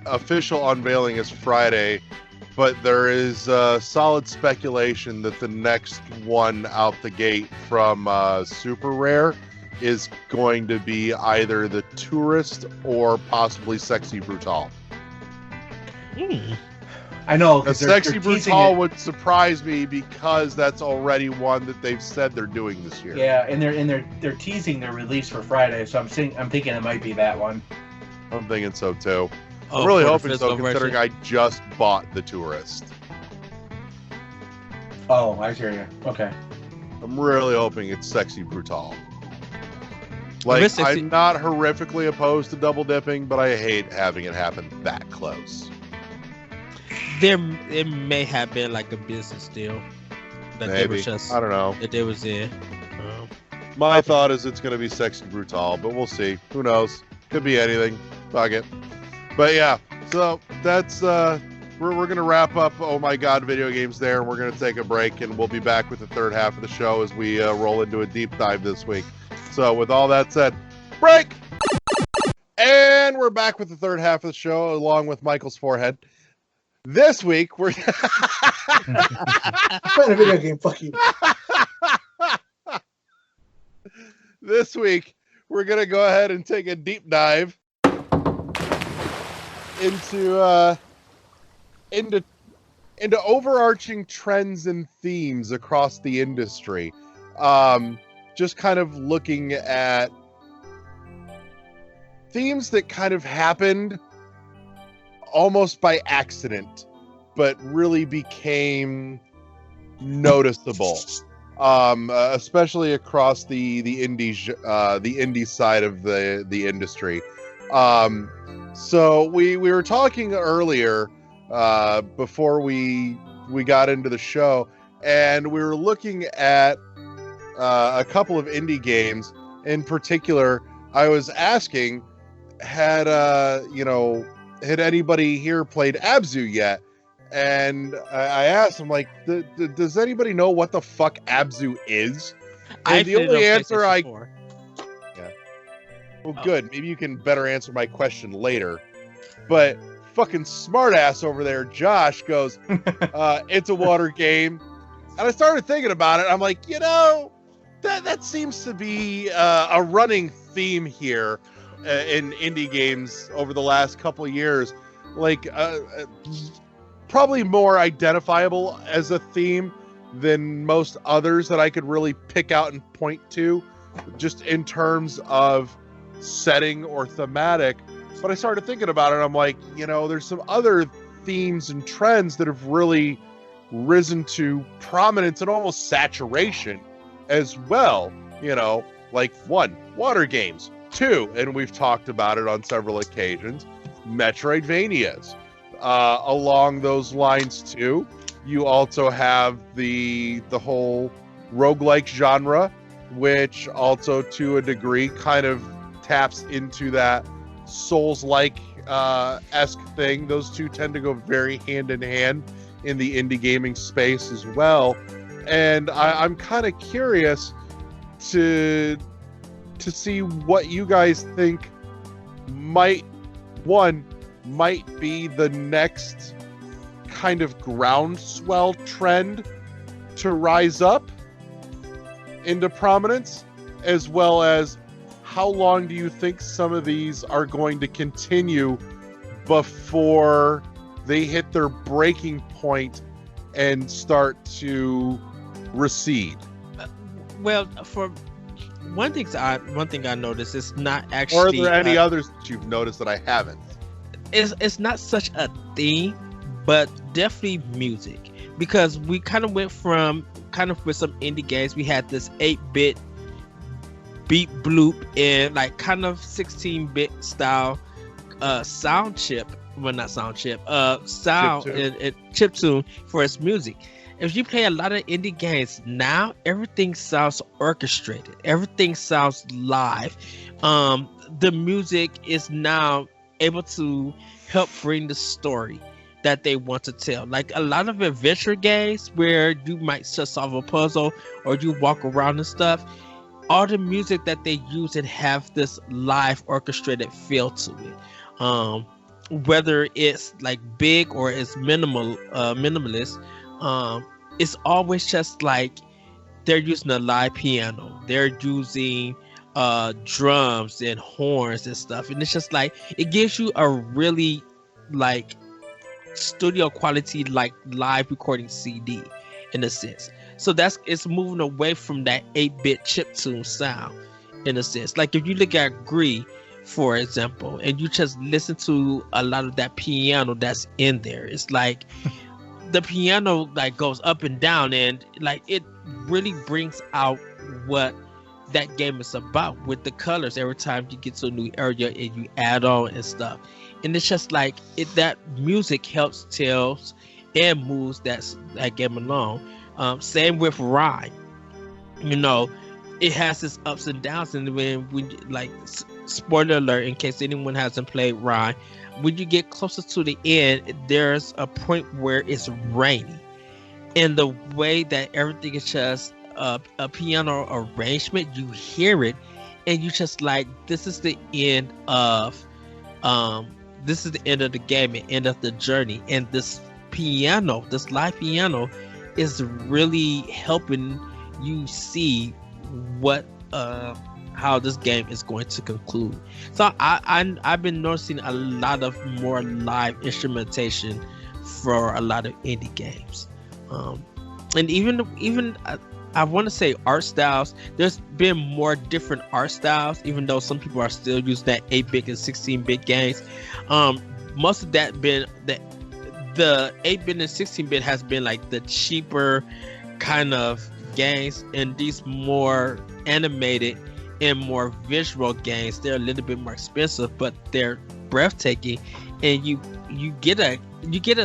official unveiling is Friday, but there is solid speculation that the next one out the gate from Super Rare is going to be either the Tourist or possibly Sexy Brutal. I know. The 'cause Sexy they're teasing Brutal it. would surprise me because that's already one that they've said they're doing this year. Yeah, and they're teasing their release for Friday, so I'm thinking it might be that one. I'm thinking so too. Oh, I'm really for the hoping so, physical considering version. I just bought the Tourist. Oh, I hear you. Okay. I'm really hoping it's Sexy Brutal. Like, Miss Sexy- I'm not horrifically opposed to double dipping, but I hate having it happen that close. It may have been like a business deal that they Maybe. was just I don't know. that they was in. My thought is it's going to be Sexy Brutal, but we'll see. Who knows? Could be anything. Fuck it. But yeah, so that's we're going to wrap up Oh My God video games there, and we're going to take a break, and we'll be back with the third half of the show as we roll into a deep dive this week. So with all that said, break! And we're back with the third half of the show, along with Michael's forehead. This week, we're... I'm playing a video game, fuck you. This week, we're going to go ahead and take a deep dive into overarching trends and themes across the industry. Just kind of looking at themes that kind of happened almost by accident, but really became noticeable, especially across the indie side of the industry. So we were talking earlier before we got into the show, and we were looking at a couple of indie games. In particular, I was asking, had anybody here played Abzu yet? And I asked him, like, does anybody know what the fuck Abzu is? And the played it only on answer PlayStation 4. Well, Oh. good. Maybe you can better answer my question later. But fucking smartass over there, Josh, goes, it's a water game. And I started thinking about it. I'm like, that seems to be a running theme here in indie games over the last couple of years. Like, probably more identifiable as a theme than most others that I could really pick out and point to, just in terms of setting or thematic. But I started thinking about it. I'm like, there's some other themes and trends that have really risen to prominence and almost saturation as well. Like 1, water games. 2, and we've talked about it on several occasions, Metroidvanias. Along those lines too, you also have the whole roguelike genre, which also to a degree kind of taps into that Souls-like esque thing. Those two tend to go very hand in hand in the indie gaming space as well. And I'm kind of curious to see what you guys think might be the next kind of groundswell trend to rise up into prominence, as well as how long do you think some of these are going to continue before they hit their breaking point and start to recede? Well, for one thing I noticed, it's not Or are actually. there any others that you've noticed that I haven't? It's not such a theme, but definitely music, because we kind of went from with some indie games. We had this 8-bit beat bloop and like kind of 16-bit style sound chip. Well, not sound chip. Sound and chiptune for its music. If you play a lot of indie games now, everything sounds orchestrated. Everything sounds live. The music is now able to help bring the story that they want to tell. Like a lot of adventure games where you might just solve a puzzle or you walk around and stuff, all the music that they use and have this live orchestrated feel to it. Whether it's like big or it's minimalist, it's always just like they're using a live piano, they're using drums and horns and stuff, and it's just like it gives you a really like studio quality, like live recording CD in a sense. So it's moving away from that 8-bit chiptune sound in a sense. Like if you look at Gree, for example, and you just listen to a lot of that piano that's in there, it's like the piano like goes up and down, and like it really brings out what that game is about with the colors every time you get to a new area and you add on and stuff. And it's just like that music helps tells and moves that game along. Same with Rhyme. It has its ups and downs, and when like spoiler alert in case anyone hasn't played Rhyme, when you get closer to the end, there's a point where it's raining, and the way that everything is just a piano arrangement, you hear it and you just like, this is the end of the game and end of the journey. And this live piano is really helping you see what how this game is going to conclude. So I've been noticing a lot of more live instrumentation for a lot of indie games, and even I want to say art styles. There's been more different art styles, even though some people are still using that 8-bit and 16-bit games. Most of that been the 8-bit and 16-bit has been like the cheaper kind of games, and these more animated and more visual games, they're a little bit more expensive, but they're breathtaking, and you get a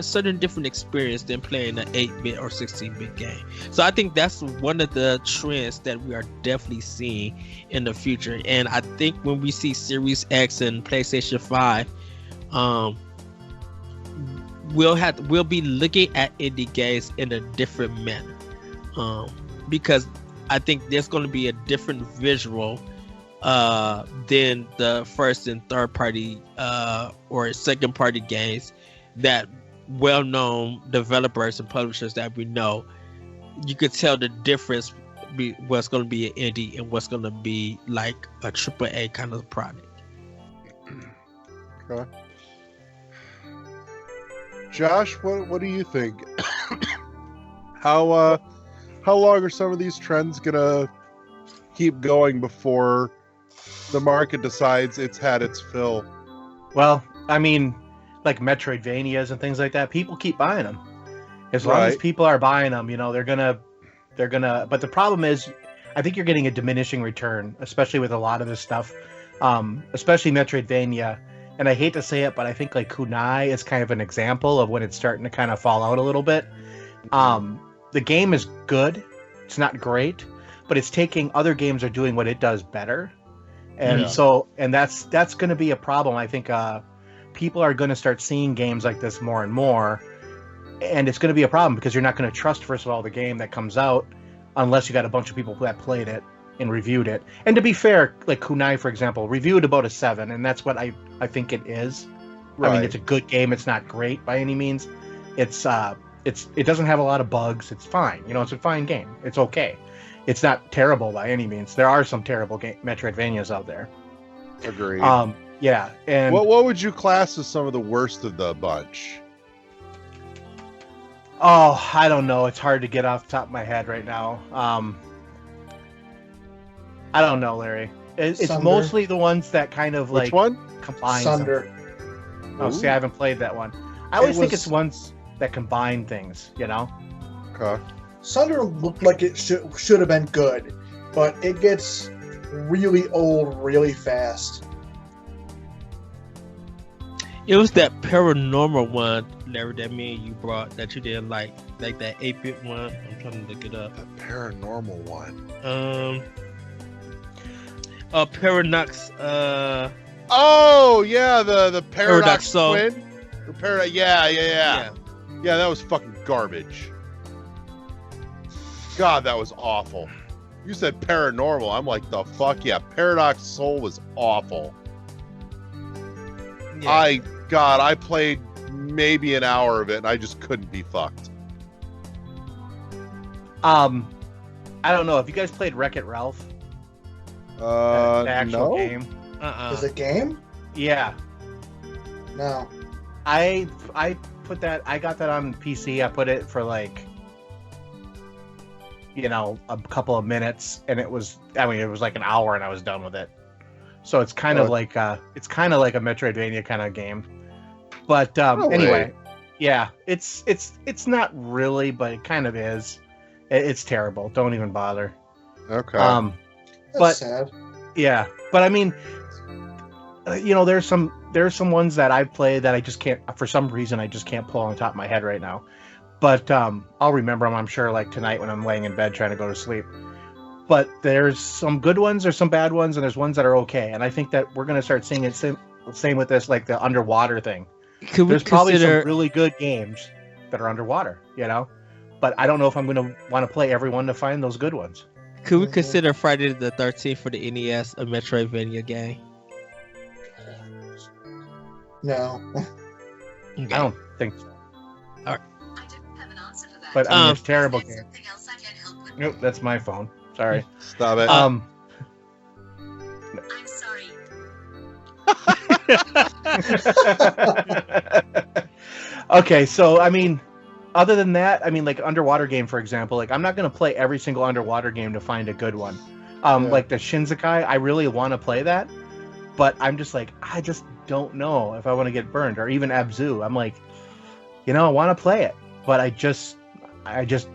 certain different experience than playing an 8-bit or 16-bit game. So I think that's one of the trends that we are definitely seeing in the future. And I think when we see Series X and PlayStation 5, we'll be looking at indie games in a different manner, because I think there's going to be a different visual than the first and third party or second party games that well-known developers and publishers that we know. You could tell the difference what's going to be an indie and what's going to be like a AAA kind of product. Okay. Josh, what do you think? How long are some of these trends gonna keep going before the market decides it's had its fill? Well, I mean, like Metroidvanias and things like that, people keep buying them. As long as Right. people are buying them, you know, they're gonna. But the problem is, I think you're getting a diminishing return, especially with a lot of this stuff, especially Metroidvania. And I hate to say it, but I think like Kunai is kind of an example of when it's starting to kind of fall out a little bit. The game is good; it's not great, but it's taking other games are doing what it does better, and Yeah. that's going to be a problem. I think people are going to start seeing games like this more and more, and it's going to be a problem because you're not going to trust, first of all, the game that comes out unless you got a bunch of people that played it and reviewed it. And to be fair, like Kunai, for example, reviewed about a 7, and that's what I think it is. I mean, Right. it's a good game. It's not great by any means. It doesn't have a lot of bugs. It's fine. You know, it's a fine game. It's okay. It's not terrible by any means. There are some terrible Metroidvanias out there. Agreed. Yeah, and what would you class as some of the worst of the bunch? oh, I don't know. It's hard to get off the top of my head right now. I don't know, Larry. It's Sunder. mostly the ones that kind of Which like one? combine. Something. Sunder. Oh, see, Ooh. I haven't played that one. I always think was- it's ones that combine things. You know. Okay. Sunder looked like it should have been good, but it gets really old really fast. It was that paranormal one, Larry, that me and you brought that you didn't like that 8-bit one. I'm trying to look it up. The paranormal one. Paradox. Oh yeah, the Paradox Soul. Twin. The yeah. That was fucking garbage. God, that was awful. You said paranormal. I'm like, the fuck yeah. Paradox Soul was awful. Yeah. I played maybe an hour of it and I just couldn't be fucked. I don't know. Have you guys played Wreck-It Ralph? The actual no. game. Is it a game? Yeah, No. I put that. I got that on PC. I put it for like, you know, a couple of minutes, and it was. I mean, it was like an hour, and I was done with it. So it's kind of like a Metroidvania kind of game. But No anyway, way. yeah, it's not really, but it kind of is. It's terrible. Don't even bother. Okay. That's But- sad. Yeah, but I mean, you know, there's some ones that I've played that I just can't, for some reason, I just can't pull on the top of my head right now. But I'll remember them, I'm sure, like tonight when I'm laying in bed trying to go to sleep. But there's some good ones, there's some bad ones, and there's ones that are okay. And I think that we're going to start seeing it same with this, like the underwater thing. Could we There's probably consider? some really good games that are underwater, you know? But I don't know if I'm going to want to play every one to find those good ones. Could we consider Friday the 13th for the NES a Metroidvania game? No. I don't think so. I didn't have an answer for that. But I mean, it's Um, terrible Is there game. something else I can help with? Nope, that's my phone. Sorry. Stop it. Um, I'm sorry. okay, so I mean, other than that, I mean, like underwater game, for example, like I'm not gonna play every single underwater game to find a good one. Yeah. Like the Shinsekai, I really want to play that, but I'm just like, I just don't know if I want to get burned, or even Abzu. I'm like, you know, I want to play it, but I just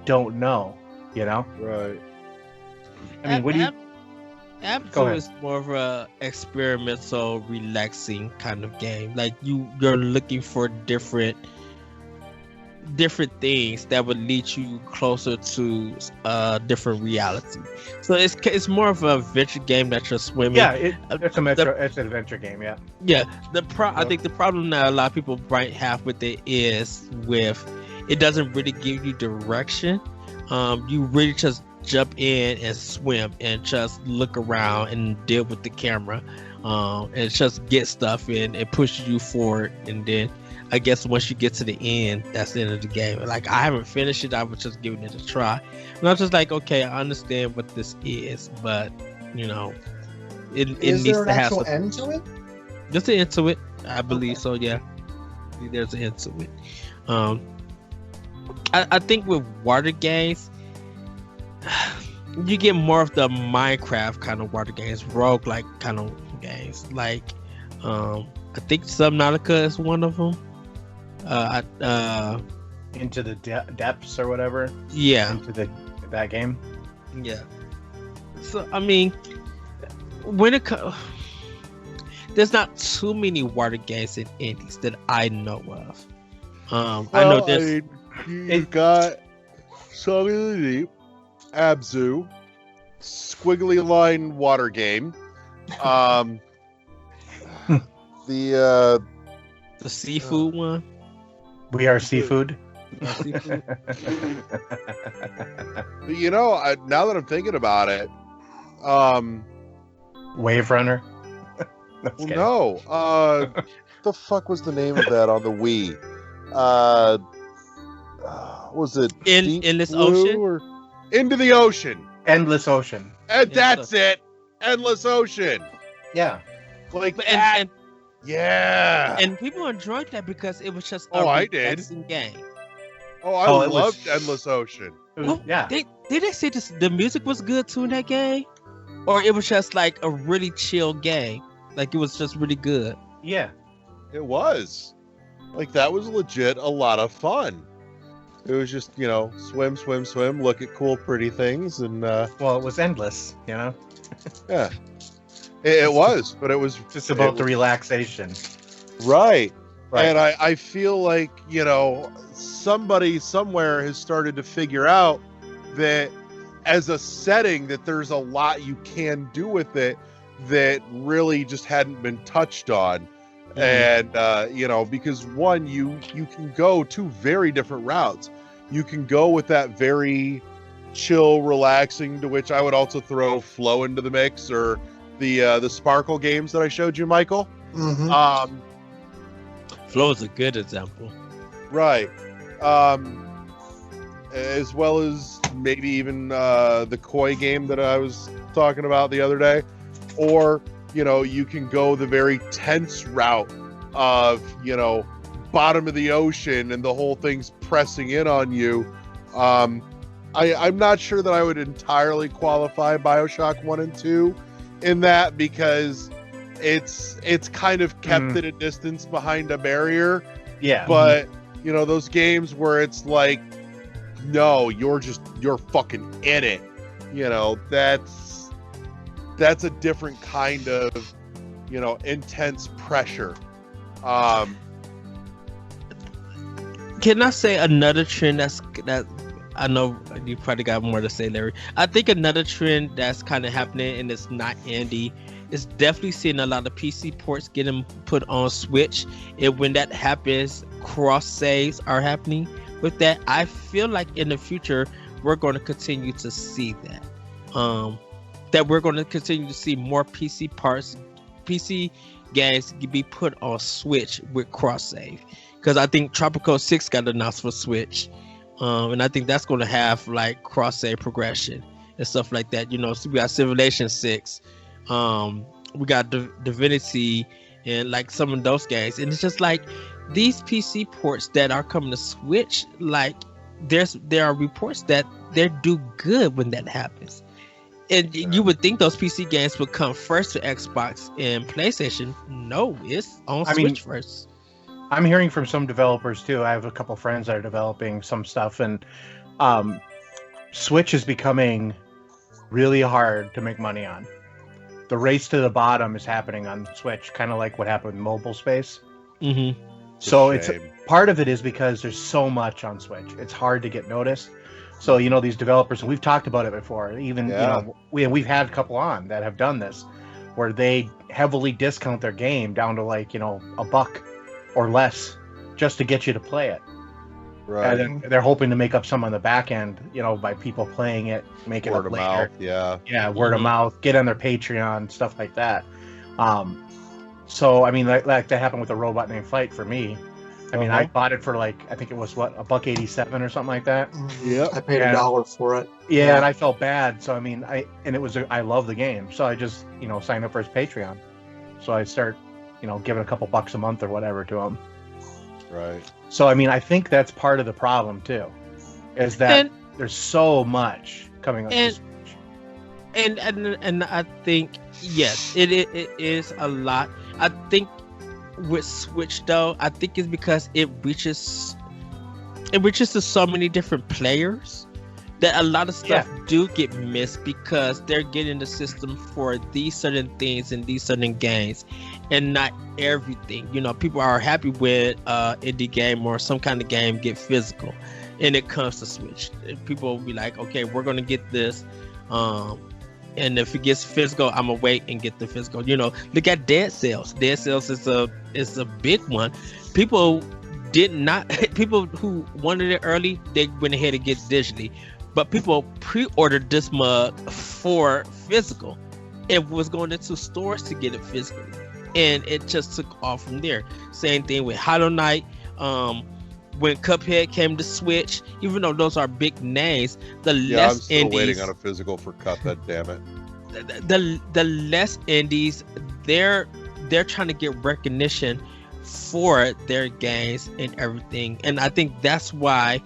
don't know. You know, Right. I mean, what do you? Go Abzu ahead. is more of a experimental, relaxing kind of game. Like you're looking for different things that would lead you closer to different reality. So it's more of a adventure game that you're swimming. Yeah, it's a metro, it's an adventure game. Yeah. Yeah, I think the problem that a lot of people might have with it is with it doesn't really give you direction. You really just jump in and swim and just look around and deal with the camera, and just get stuff in. It pushes you forward, and then I guess once you get to the end, that's the end of the game. Like, I haven't finished it. I was just giving it a try, and I was just like, okay, I understand what this is, but you know, it Is needs there an to have actual some, end to it? there's an end to it. I believe so. Yeah, there's an end to it. I think with water games, you get more of the Minecraft kind of water games, roguelike kind of games. Like, I think Subnautica is one of them. Into the depths or whatever. Yeah, Into that game. yeah. So I mean, when it comes, there's not too many water games in indies that I know of. I know there's. You've got Song of the Deep, Abzu, Squiggly Line Water Game, the seafood one. We Are Seafood. you know, now that I'm thinking about it, Wave Runner. the fuck was the name of that on the Wii? Was it In this Blue ocean? or Into the Ocean? Endless Ocean. And that's it. Endless Ocean. Yeah. Like But- that. and Yeah. and people enjoyed that because it was just a Oh, I did. relaxing game. I it was- loved Endless Ocean. It was- Well, yeah. Did they say the music was good too in that game, or it was just like a really chill game? Like, it was just really good. Yeah. It was. Like, that was legit a lot of fun. It was just, you know, swim, swim, swim, look at cool, pretty things, and Well, it was endless, you know? yeah. It was, but it was Just about it the was- relaxation. Right. Right. And I feel like, you know, somebody somewhere has started to figure out that as a setting that there's a lot you can do with it that really just hadn't been touched on. And you know, because one, you can go two very different routes. You can go with that very chill, relaxing, to which I would also throw Flow into the mix, or the Sparkle games that I showed you, Michael. Mm-hmm. Flow is a good example. Right. As well as maybe even the Koi game that I was talking about the other day. Or, you know, you can go the very tense route of, you know, bottom of the ocean and the whole thing's pressing in on you. I'm not sure that I would entirely qualify BioShock 1 and 2 in that, because it's kind of kept at a distance behind a barrier. Yeah. But you know, those games where it's like, no, you're fucking in it, you know, that's a different kind of, you know, intense pressure. Can I say another trend that I know you probably got more to say, Larry? I think another trend that's kind of happening, and it's not indie, is definitely seeing a lot of PC ports getting put on Switch. And when that happens, cross saves are happening with that. I feel like in the future we're going to continue to see that. That we're going to continue to see more PC games be put on Switch with cross save. Because I think Tropico 6 got announced for Switch. And I think that's going to have like cross save progression and stuff like that. You know, so we got Civilization 6. We got Divinity and like some of those games. And it's just like these PC ports that are coming to Switch, like there are reports that they do good when that happens. And you would think those PC games would come first to Xbox and PlayStation. No, it's on Switch first. I'm hearing from some developers too. I have a couple friends that are developing some stuff, and Switch is becoming really hard to make money on. The race to the bottom is happening on Switch, kind of like what happened in mobile space. Mm-hmm. So it's part of it is because there's so much on Switch. It's hard to get noticed. So, you know, these developers, and we've talked about it before, even, you know, we've had a couple on that have done this, where they heavily discount their game down to like, you know, $1 or less just to get you to play it. Right. And then they're hoping to make up some on the back end, by people playing it, make it Word up of later. mouth. Yeah. Yeah, word of Mhm. mouth, get on their Patreon, stuff like that. So I mean, like that happened with a Robot Named Fight for me. I mean, I Uh-huh. bought it for I think it was $1.87 or something like that. Yep. I paid Yeah. $1 for it. Yeah, and I felt bad. So I mean, I love the game, so I just signed up for his Patreon. So I start giving a couple bucks a month or whatever to him. Right. So I mean, I think that's part of the problem too, is that And- there's so much coming up. And- And I think yes, it is a lot. I think with Switch though, I think it's because it reaches to so many different players that a lot of stuff do get missed because they're getting the system for these certain things and these certain games and not everything. People are happy with indie game or some kind of game get physical and it comes to Switch. People will be like, okay, we're gonna get this, and if it gets physical, I'm gonna wait and get the physical. Look at Dead Cells. Dead Cells is a big one. People who wanted it early, they went ahead and get it digitally. But people pre-ordered this mug for physical. It was going into stores to get it physically, and it just took off from there. Same thing with Hollow Knight. When Cuphead came to Switch, even though those are big names, the Yeah, less I'm still indies, waiting on a physical for Cuphead. Damn it. the less indies, they're trying to get recognition for their games and everything, and I think that's why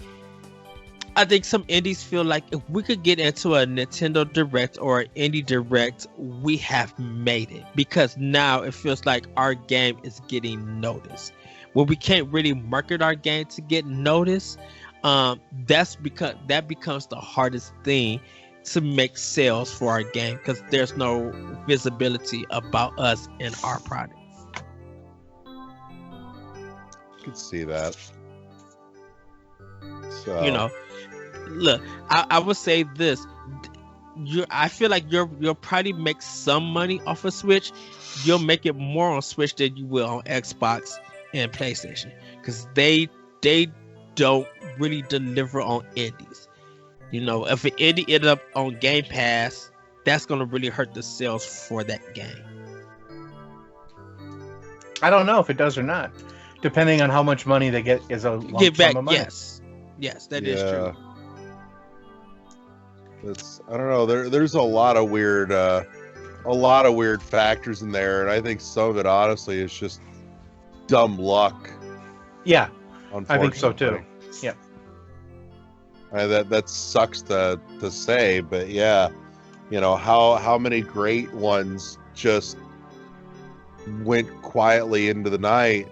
I think some indies feel like if we could get into a Nintendo Direct or an Indie Direct, we have made it, because now it feels like our game is getting noticed. When we can't really market our game to get noticed, that's because that becomes the hardest thing to make sales for our game, because there's no visibility about us and our product. Could see that. So Look, I would say this: I feel like you'll probably make some money off of Switch. You'll make it more on Switch than you will on Xbox and PlayStation, because they don't really deliver on indies. If an indie ended up on Game Pass, that's gonna really hurt the sales for that game. I don't know if it does or not, depending on how much money they get is a lump Get back, sum of money. yes, that is true. I don't know. There's a lot of weird factors in there, and I think some of it honestly is just dumb luck. Yeah, Unfortunately. I think so too. Yeah. That sucks to say, but yeah, how many great ones just went quietly into the night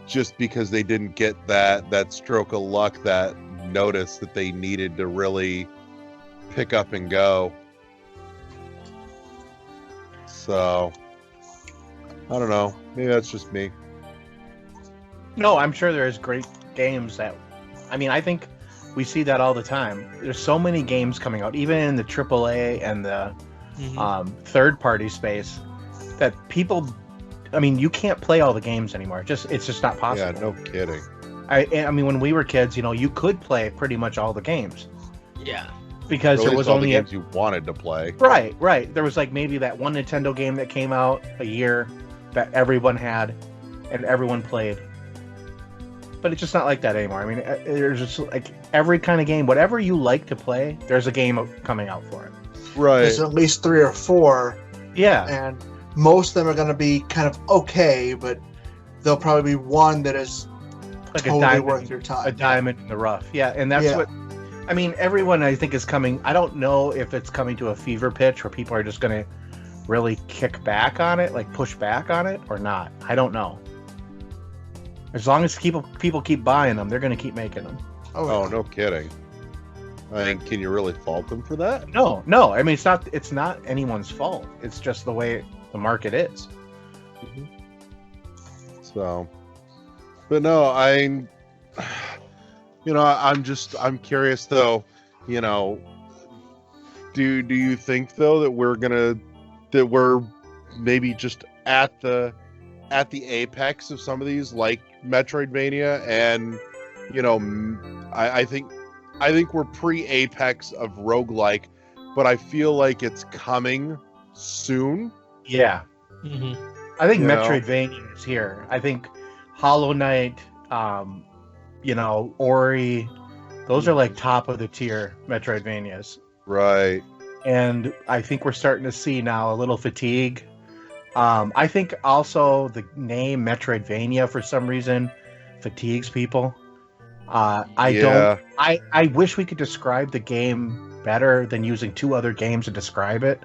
just because they didn't get that stroke of luck, that notice that they needed to really pick up and go. So I don't know, maybe that's just me. No, I'm sure there's great games that, I think we see that all the time. There's so many games coming out, even in the AAA and the third party space, that people, you can't play all the games anymore. It's just not possible. Yeah, no kidding. I mean, when we were kids, you could play pretty much all the games Yeah. because Or at there least was all only the games you wanted to play. right. There was like maybe that one Nintendo game that came out a year that everyone had and everyone played. But it's just not like that anymore. There's just like every kind of game, whatever you like to play, there's a game coming out for it. Right. There's at least 3 or 4, Yeah. and most of them are going to be kind of okay, but there'll probably be one that is Like totally worth your a time. diamond in the rough. Yeah, and that's Yeah. what everyone I think is coming. I don't know if it's coming to a fever pitch where people are just going to really kick back on it, like push back on it or not. I don't know. As long as people keep buying them, they're going to keep making them. Oh, no kidding. Can you really fault them for that? No. It's not anyone's fault. It's just the way the market is. So, but no, I'm curious though, do you think though that we're maybe just at the apex of some of these, like Metroidvania and you know, I think we're pre-apex of roguelike, but I feel like it's coming soon. Yeah. hmm I think You know? Metroidvania is here. I think Hollow Knight, Ori, those are like top of the tier Metroidvanias. Right. And I think we're starting to see now a little fatigue. I think also the name Metroidvania for some reason fatigues people. I wish we could describe the game better than using two other games to describe it.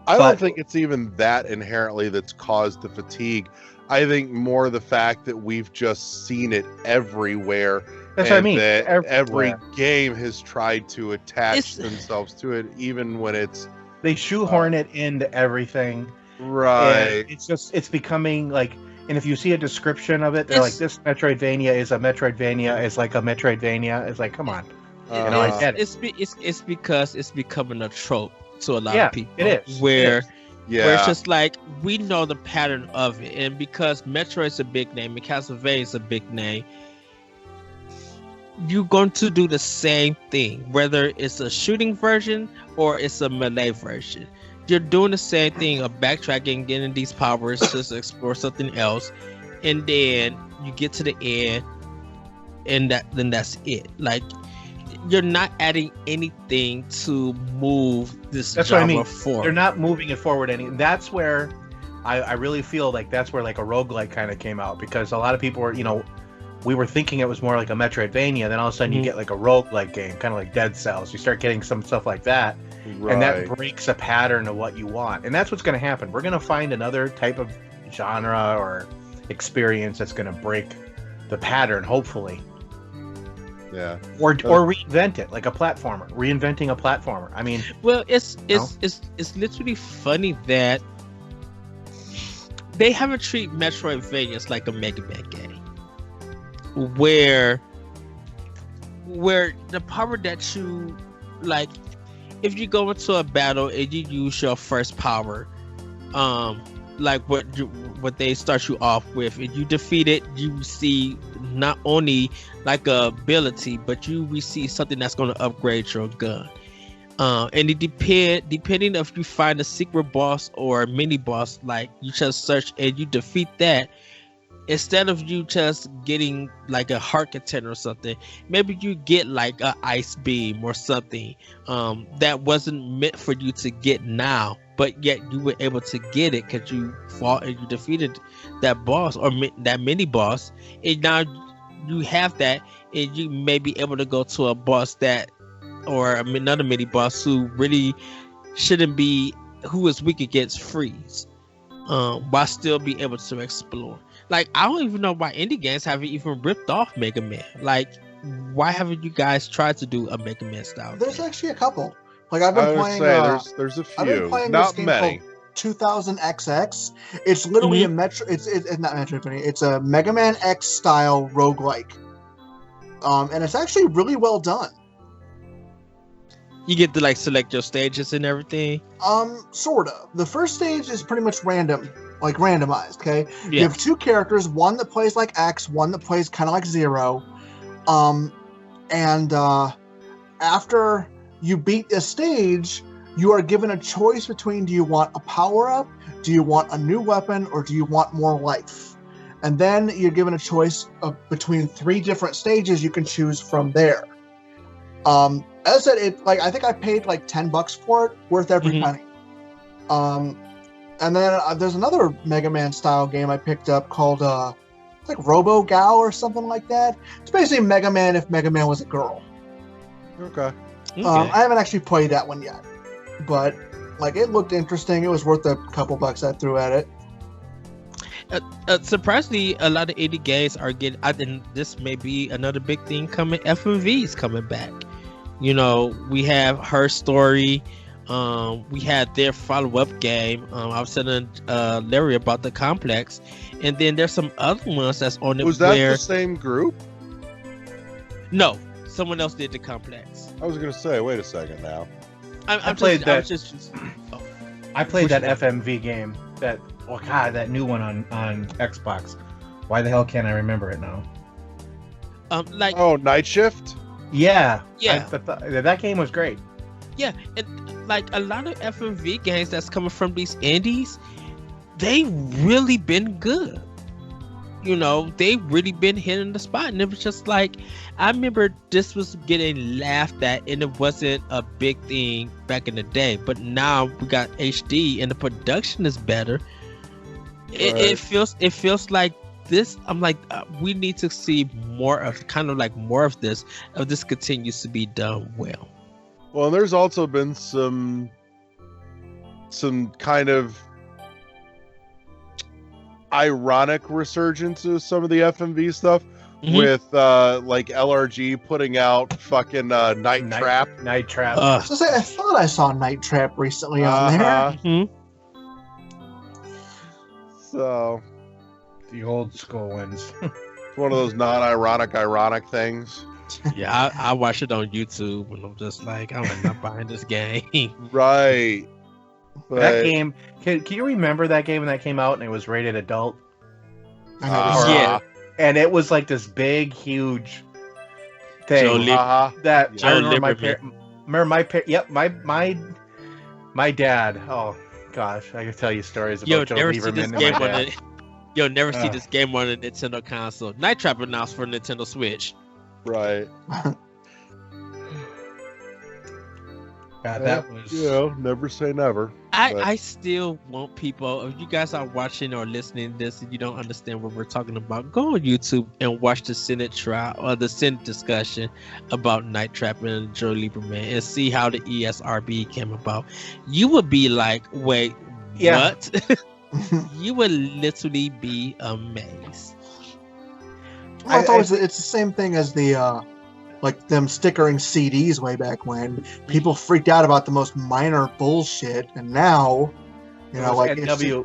I But- don't think it's even that inherently that's caused the fatigue. I think more the fact that we've just seen it everywhere. That's what I and mean. That every Everywhere. game has tried to attach It's- themselves to it, even when it's They shoehorn it into everything. right. And it's becoming like, and if you see a description of it, they're like, It's- this Metroidvania is a Metroidvania. It's like a Metroidvania. It's like, come on. I get it. It's because it's becoming a trope to a lot Yeah, of people. it is. Where It is. where it's Yeah. just like we know the pattern of it, and because Metroid's a big name and Castlevania's a big name, you're going to do the same thing, whether it's a shooting version or it's a melee version. You're doing the same thing of backtracking, getting these powers just to explore something else, and then you get to the end, and then that's it. Like, you're not adding anything to move this That's what I genre mean. forward. They're not moving it forward any. That's where I really feel like that's where like a roguelike kind of came out, because a lot of people were, we were thinking it was more like a Metroidvania, then all of a sudden you Mhm. get like a roguelike game, kind of like Dead Cells. You start getting some stuff like that, Right. and that breaks a pattern of what you want. And that's what's going to happen. We're going to find another type of genre or experience that's going to break the pattern, hopefully, yeah. or reinvent it, like a platformer, reinventing a platformer. I mean, Well, it's No? it's literally funny that they haven't treated Metroidvanias like a Mega Man game, where the power that you like, if you go into a battle and you use your first power, like what they start you off with, and you defeat it, you see not only like a ability, but you receive something that's going to upgrade your gun. And it depending if you find a secret boss or a mini boss, like you just search and you defeat that, instead of you just getting like a heart container or something, maybe you get like a ice beam or something that wasn't meant for you to get now, but yet you were able to get it because you fought and you defeated that boss or that mini boss, and now you have that, and you may be able to go to a boss that, or another mini boss who really shouldn't be, who is weak against freeze, while still be able to explore. Like, I don't even know why indie games haven't even ripped off Mega Man. Like, why haven't you guys tried to do a Mega Man style There's game? actually a couple. Like I've I been would playing. say there's a I've been few, playing not this game many. called 2000XX. It's literally a Metro. It's not Metroidvania. It's a Mega Man X style roguelike. And it's actually really well done. You get to like select your stages and everything. Sorta. The first stage is pretty much random, like randomized. Okay. You Yeah. have two characters, one that plays like X, one that plays kind of like Zero. After you beat a stage, you are given a choice between: do you want a power up, do you want a new weapon, or do you want more life? And then you're given a choice between 3 different stages. You can choose from there. As I said, I think I paid like $10 for it, worth every Mhm. penny. And then there's another Mega Man style game I picked up called it's like Robo Gal or something like that. It's basically Mega Man if Mega Man was a girl. Okay. Okay. I haven't actually played that one yet, but like it looked interesting. It was worth a couple bucks I threw at it. Surprisingly, a lot of indie games are getting. I think this may be another big thing coming. FMV's coming back. You know, we have Her Story. We had their follow-up game. I was telling Larry about the Complex, and then there's some other ones that's on it. Was that where the same group? no, someone else did the Complex. I was gonna say, wait a second now. I played that. Oh. I played Which that one? FMV game. That new one on Xbox. Why the hell can't I remember it now? Like Oh, Night Shift. Yeah. Yeah. That game was great. yeah, and like a lot of FMV games that's coming from these indies, they really been good. You know, they really been hitting the spot, and it was just like, I remember this was getting laughed at, and it wasn't a big thing back in the day. But now we got HD, and the production is better. It feels like this. I'm like, we need to see more of more of this. This continues to be done well. Well, there's also been some kind of ironic resurgence of some of the FMV stuff with like LRG putting out fucking Night Trap. Night Trap. I thought I saw Night Trap recently on there. Mhm. So The old school ones. it's one of those ironic things. Yeah, I watch it on YouTube, and I'm just like, I'm not buying this game. Right. But, That game. Can you remember that game when that came out and it was rated adult? I never Yeah. And it was like this big, huge thing Joe Lib- that Joe I remember Lieberman. my dad. Oh gosh, I could tell you stories about You'll Joe never see Lieberman this and game my on dad. the. You'll never see Ugh. this game on a Nintendo console. Night Trap announced for Nintendo Switch. right. God, that was. You know, never say never. But- I still want people, if you guys are watching or listening to this and you don't understand what we're talking about, go on YouTube and watch the Senate trial or the Senate discussion about Night Trap and Joe Lieberman and see how the ESRB came about. You would be like, wait, Yeah. what? You would literally be amazed. I thought it's the same thing as the like them stickering CDs way back when. People freaked out about the most minor bullshit, and now, you know, like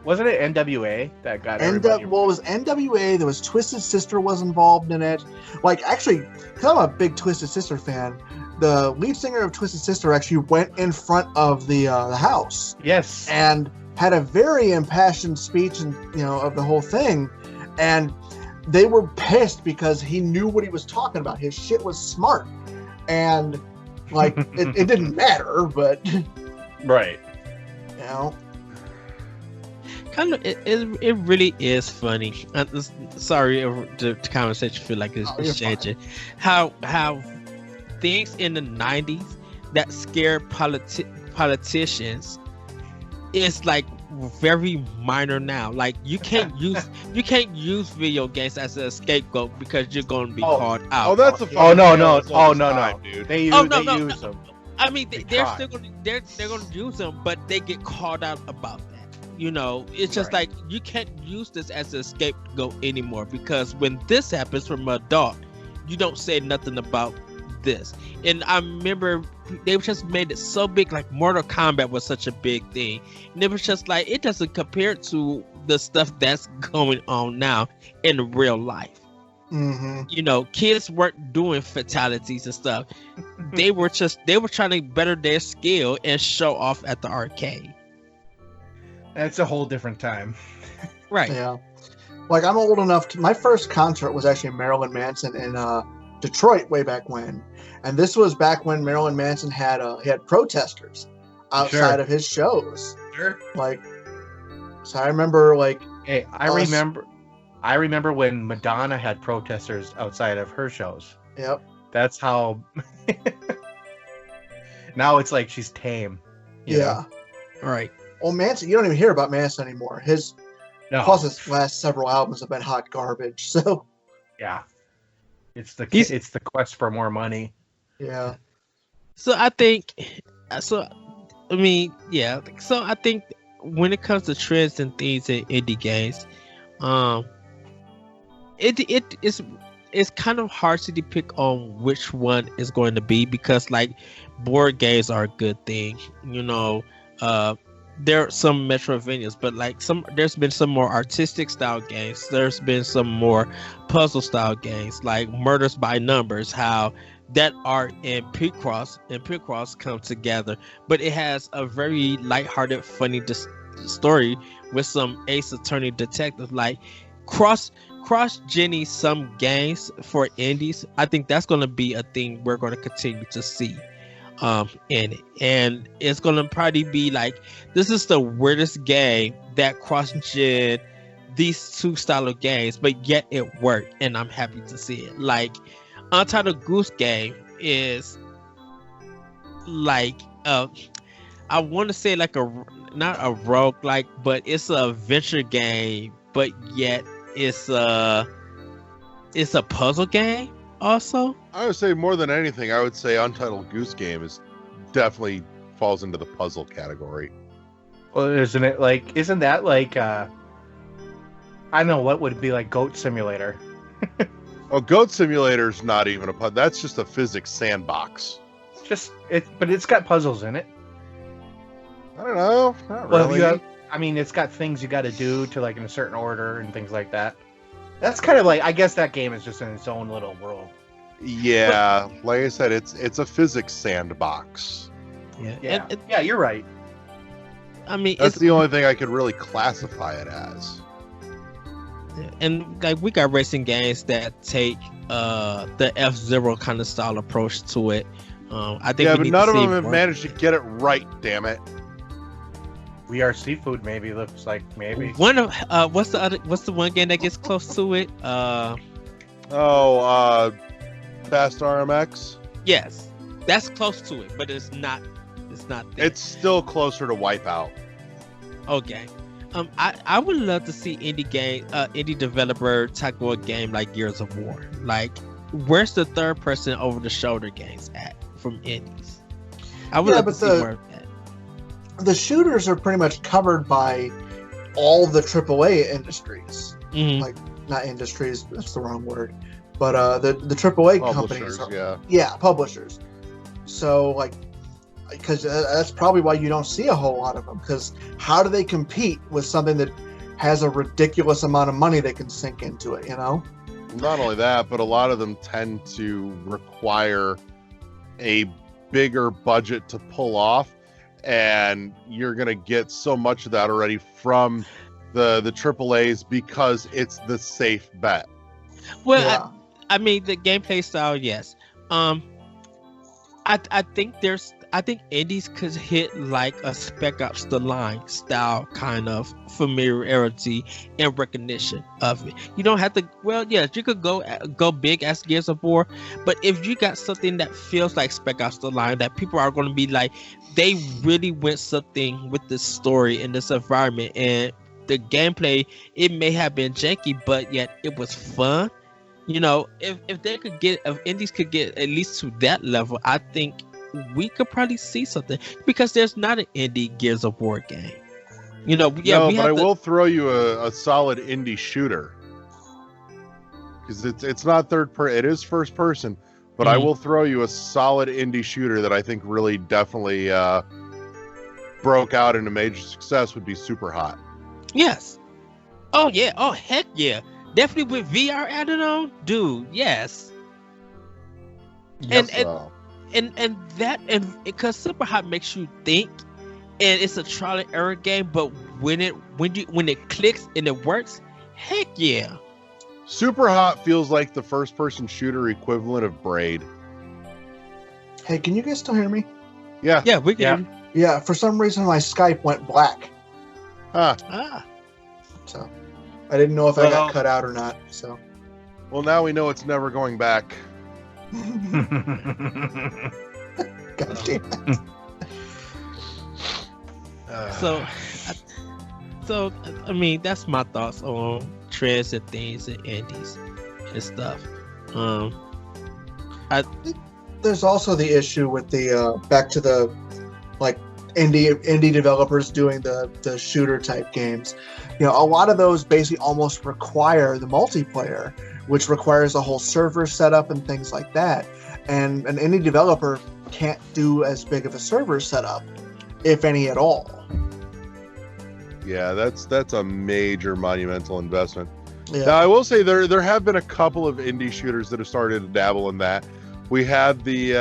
wasn't it NWA that got everybody? well, it was NWA. There was Twisted Sister was involved in it. Like, actually, because I'm a big Twisted Sister fan, the lead singer of Twisted Sister actually went in front of the house Yes. and had a very impassioned speech, and of the whole thing, and they were pissed because he knew what he was talking about. His shit was smart, and like it didn't matter, but Right. Kind of, it really is funny. Sorry, the conversation feel like you're it's changing. How things in the '90s that scared politicians is like very minor now. Like you can't use video games as a scapegoat because you're going to be called out. Oh, that's a Oh no, fucking deal all the no, time, dude. They use, Oh, no, no, use no. them. I mean, They they're try. still going to they're going to use them, but they get called out about that. You know, it's just Right. like you can't use this as a scapegoat anymore because when this happens from an adult, you don't say nothing about this. And I remember they just made it so big, like Mortal Kombat was such a big thing, and it was just like it doesn't compare to the stuff that's going on now in real life. You know, kids weren't doing fatalities and stuff. They were trying to better their skill and show off at the arcade. It's a whole different time. Right. Yeah. Like, I'm old enough to. My first concert was actually Marilyn Manson in Detroit way back when, and this was back when Marilyn Manson had protesters outside of his shows. Sure. Like, so I remember like. Hey, I remember when Madonna had protesters outside of her shows. Yep. That's how. Now it's like she's tame. you Yeah. know? Right. Well, Manson, you don't even hear about Manson anymore. His No. plus his last several albums have been hot garbage. So Yeah. It's the He's- it's the quest for more money. yeah. So I think, I mean, yeah. So I think when it comes to trends and things in indie games, it's kind of hard to depict on which one is going to be because like board games are a good thing, there are some Metroidvanias, but like there's been some more artistic style games. There's been some more puzzle style games like Murders by Numbers, how that art and Picross come together, but it has a very lighthearted, funny story with some Ace Attorney detective. Like Cross cross-genning some games for indies, I think that's going to be a thing we're going to continue to see in it. And it's going to probably be like, this is the weirdest game that cross-gen these two style of games, but yet it worked, and I'm happy to see it. Like, Untitled Goose Game is like, I want to say like not a roguelike, but it's a adventure game, but yet it's a puzzle game also. I would say more than anything, I would say Untitled Goose Game is definitely falls into the puzzle category. Well, isn't that like I don't know, what would it be like, Goat Simulator? Well, Goat Simulator's not even a puzzle. That's just a physics sandbox. But it's got puzzles in it. I don't know. Not Well, really. it's got things you got to do to like in a certain order and things like that. That's kind of like, I guess that game is just in its own little world. Yeah, like I said, it's a physics sandbox. Yeah. Yeah, you're right. I mean, That's it's the only thing I could really classify it as. and like we got racing games that take the F-Zero kind of style approach to it. I think Yeah, we but need none to of see them have more. managed to get it right. Damn it! We Are Seafood maybe looks like maybe. One of what's the one game that gets close to it? Fast RMX. Yes, that's close to it, but it's not there. It's still closer to Wipeout. Okay. I would love to see indie developer tackle a game like Gears of War. Like, where's the third person over the shoulder games at from indies? I would love to see more of that. The shooters are pretty much covered by all the AAA industries. Mhm. Like, not industries, that's the wrong word. But the AAA companies Publishers, yeah, publishers. So, like, because that's probably why you don't see a whole lot of them. Because how do they compete with something that has a ridiculous amount of money they can sink into it, you know? Not only that, but a lot of them tend to require a bigger budget to pull off, and you're gonna get so much of that already from the AAAs because it's the safe bet. Well, Yeah. I mean the gameplay style, yes. I think indies could hit like a Spec Ops: The Line style kind of familiarity and recognition of it. You don't have to. Well, yes, you could go big as Gears of War, but if you got something that feels like Spec Ops: The Line, that people are going to be like, they really went something with this story in this environment, and the gameplay, it may have been janky, but yet it was fun. You know, if indies could get at least to that level, I think we could probably see something, because there's not an indie Gears of War game. You know, yeah, No, we but have I will throw you a solid indie shooter, because it's not it is first person, but I Mhm. will throw you a solid indie shooter that I think really definitely broke out into major success would be Super Hot. Yes. Oh yeah. Oh heck yeah. Definitely with VR added on, dude. Yes. And So, and because Super Hot makes you think, and it's a trial and error game, but when it clicks and it works, heck yeah. Super Hot feels like the first person shooter equivalent of Braid. Hey, can you guys still hear me? Yeah. Yeah, we can. Yeah, for some reason my Skype went black. Huh. Ah. So I didn't know if I Well- got cut out or not. So Well, now we know it's never going back. God damn it. So I mean, that's my thoughts on trends and things and indies and stuff. There's also the issue with the back to the like indie developers doing the shooter type games. You know, a lot of those basically almost require the multiplayer, which requires a whole server setup and things like that. And an indie developer can't do as big of a server setup, if any at all. Yeah, that's a major monumental investment. Yeah. Now, I will say there have been a couple of indie shooters that have started to dabble in that. We had the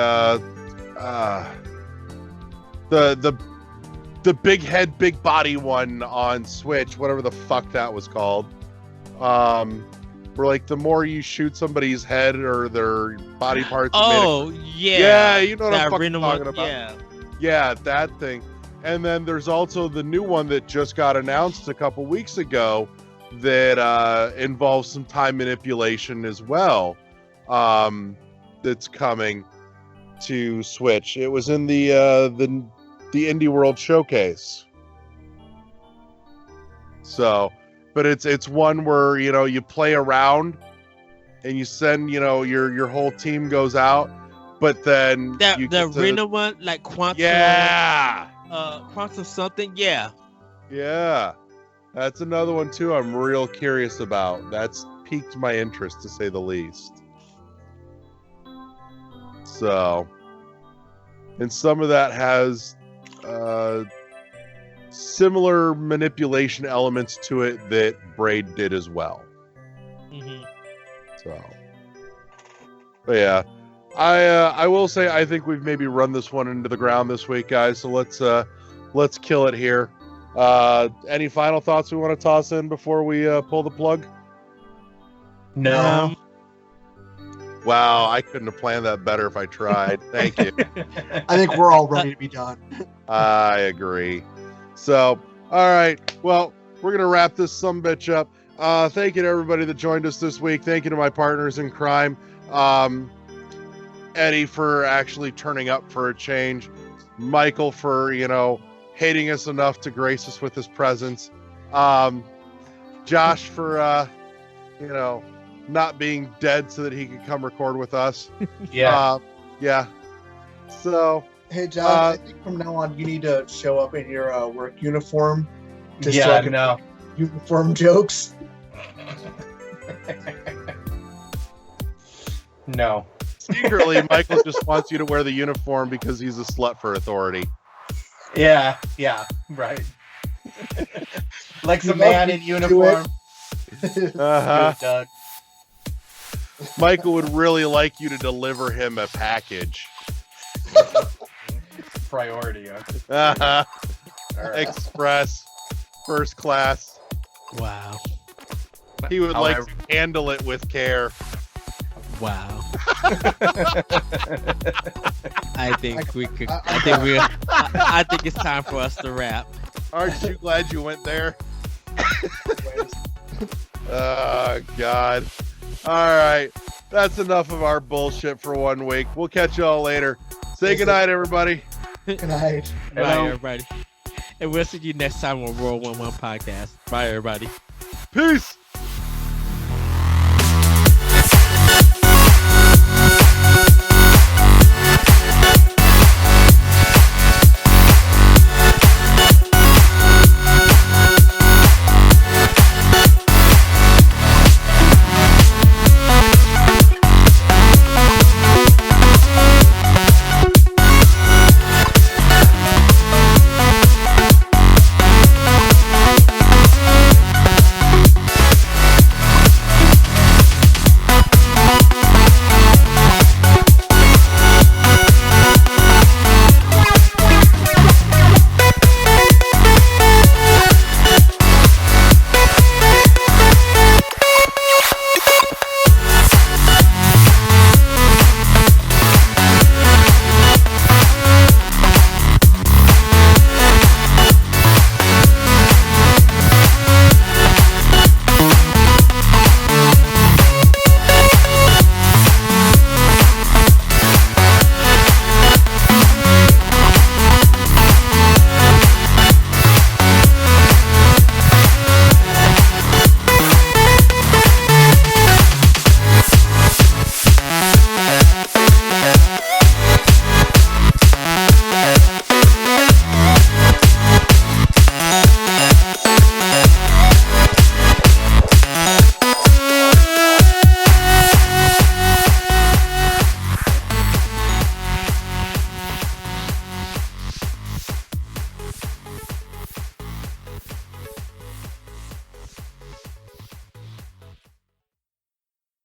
big head, big body one on Switch, whatever the fuck that was called. where like the more you shoot somebody's head or their body parts. Oh yeah. Yeah, you know what I'm That fucking random talking one, about. Yeah. Yeah, that thing. And then there's also the new one that just got announced a couple weeks ago that involves some time manipulation as well. That's coming to Switch. It was in the Indie World Showcase. So, but it's one where you play around and you send your whole team goes out, but then That you the get to- random one, like quantum. yeah. Quantum something. Yeah. Yeah, that's another one too. I'm real curious about. That's piqued my interest to say the least. So, and some of that has similar manipulation elements to it that Braid did as well. Mm-hmm. So, but yeah, I will say I think we've maybe run this one into the ground this week, guys. So let's kill it here. Any final thoughts we want to toss in before we pull the plug? No. Wow, I couldn't have planned that better if I tried. Thank you. I think we're all ready to be done. I agree. So, all right. Well, we're going to wrap this sumbitch up. Thank you to everybody that joined us this week. Thank you to my partners in crime. Eddie for actually turning up for a change. Michael for, hating us enough to grace us with his presence. Josh for, not being dead so that he could come record with us. Yeah. Yeah. So, Hey, John, I think from now on you need to show up in your work uniform. Just so I can no. make uniform jokes. No. secretly, Michael just wants you to wear the uniform because he's a slut for authority. Yeah, right. Like You some man love in to uniform. Uh-huh. Good, Doug. Michael would really like you to deliver him a package. Priority. Uh-huh. All right. Express, first class. Wow. He would I'll like have- to handle it with care. Wow. I think we could. I- I think it's time for us to wrap. Aren't you glad you went there? Oh, God. All right. That's enough of our bullshit for 1 week. We'll catch y'all later. Say goodnight, everybody. Good night. Bye, Hello. everybody. And we'll see you next time on World 11 Podcast. Bye, everybody. Peace.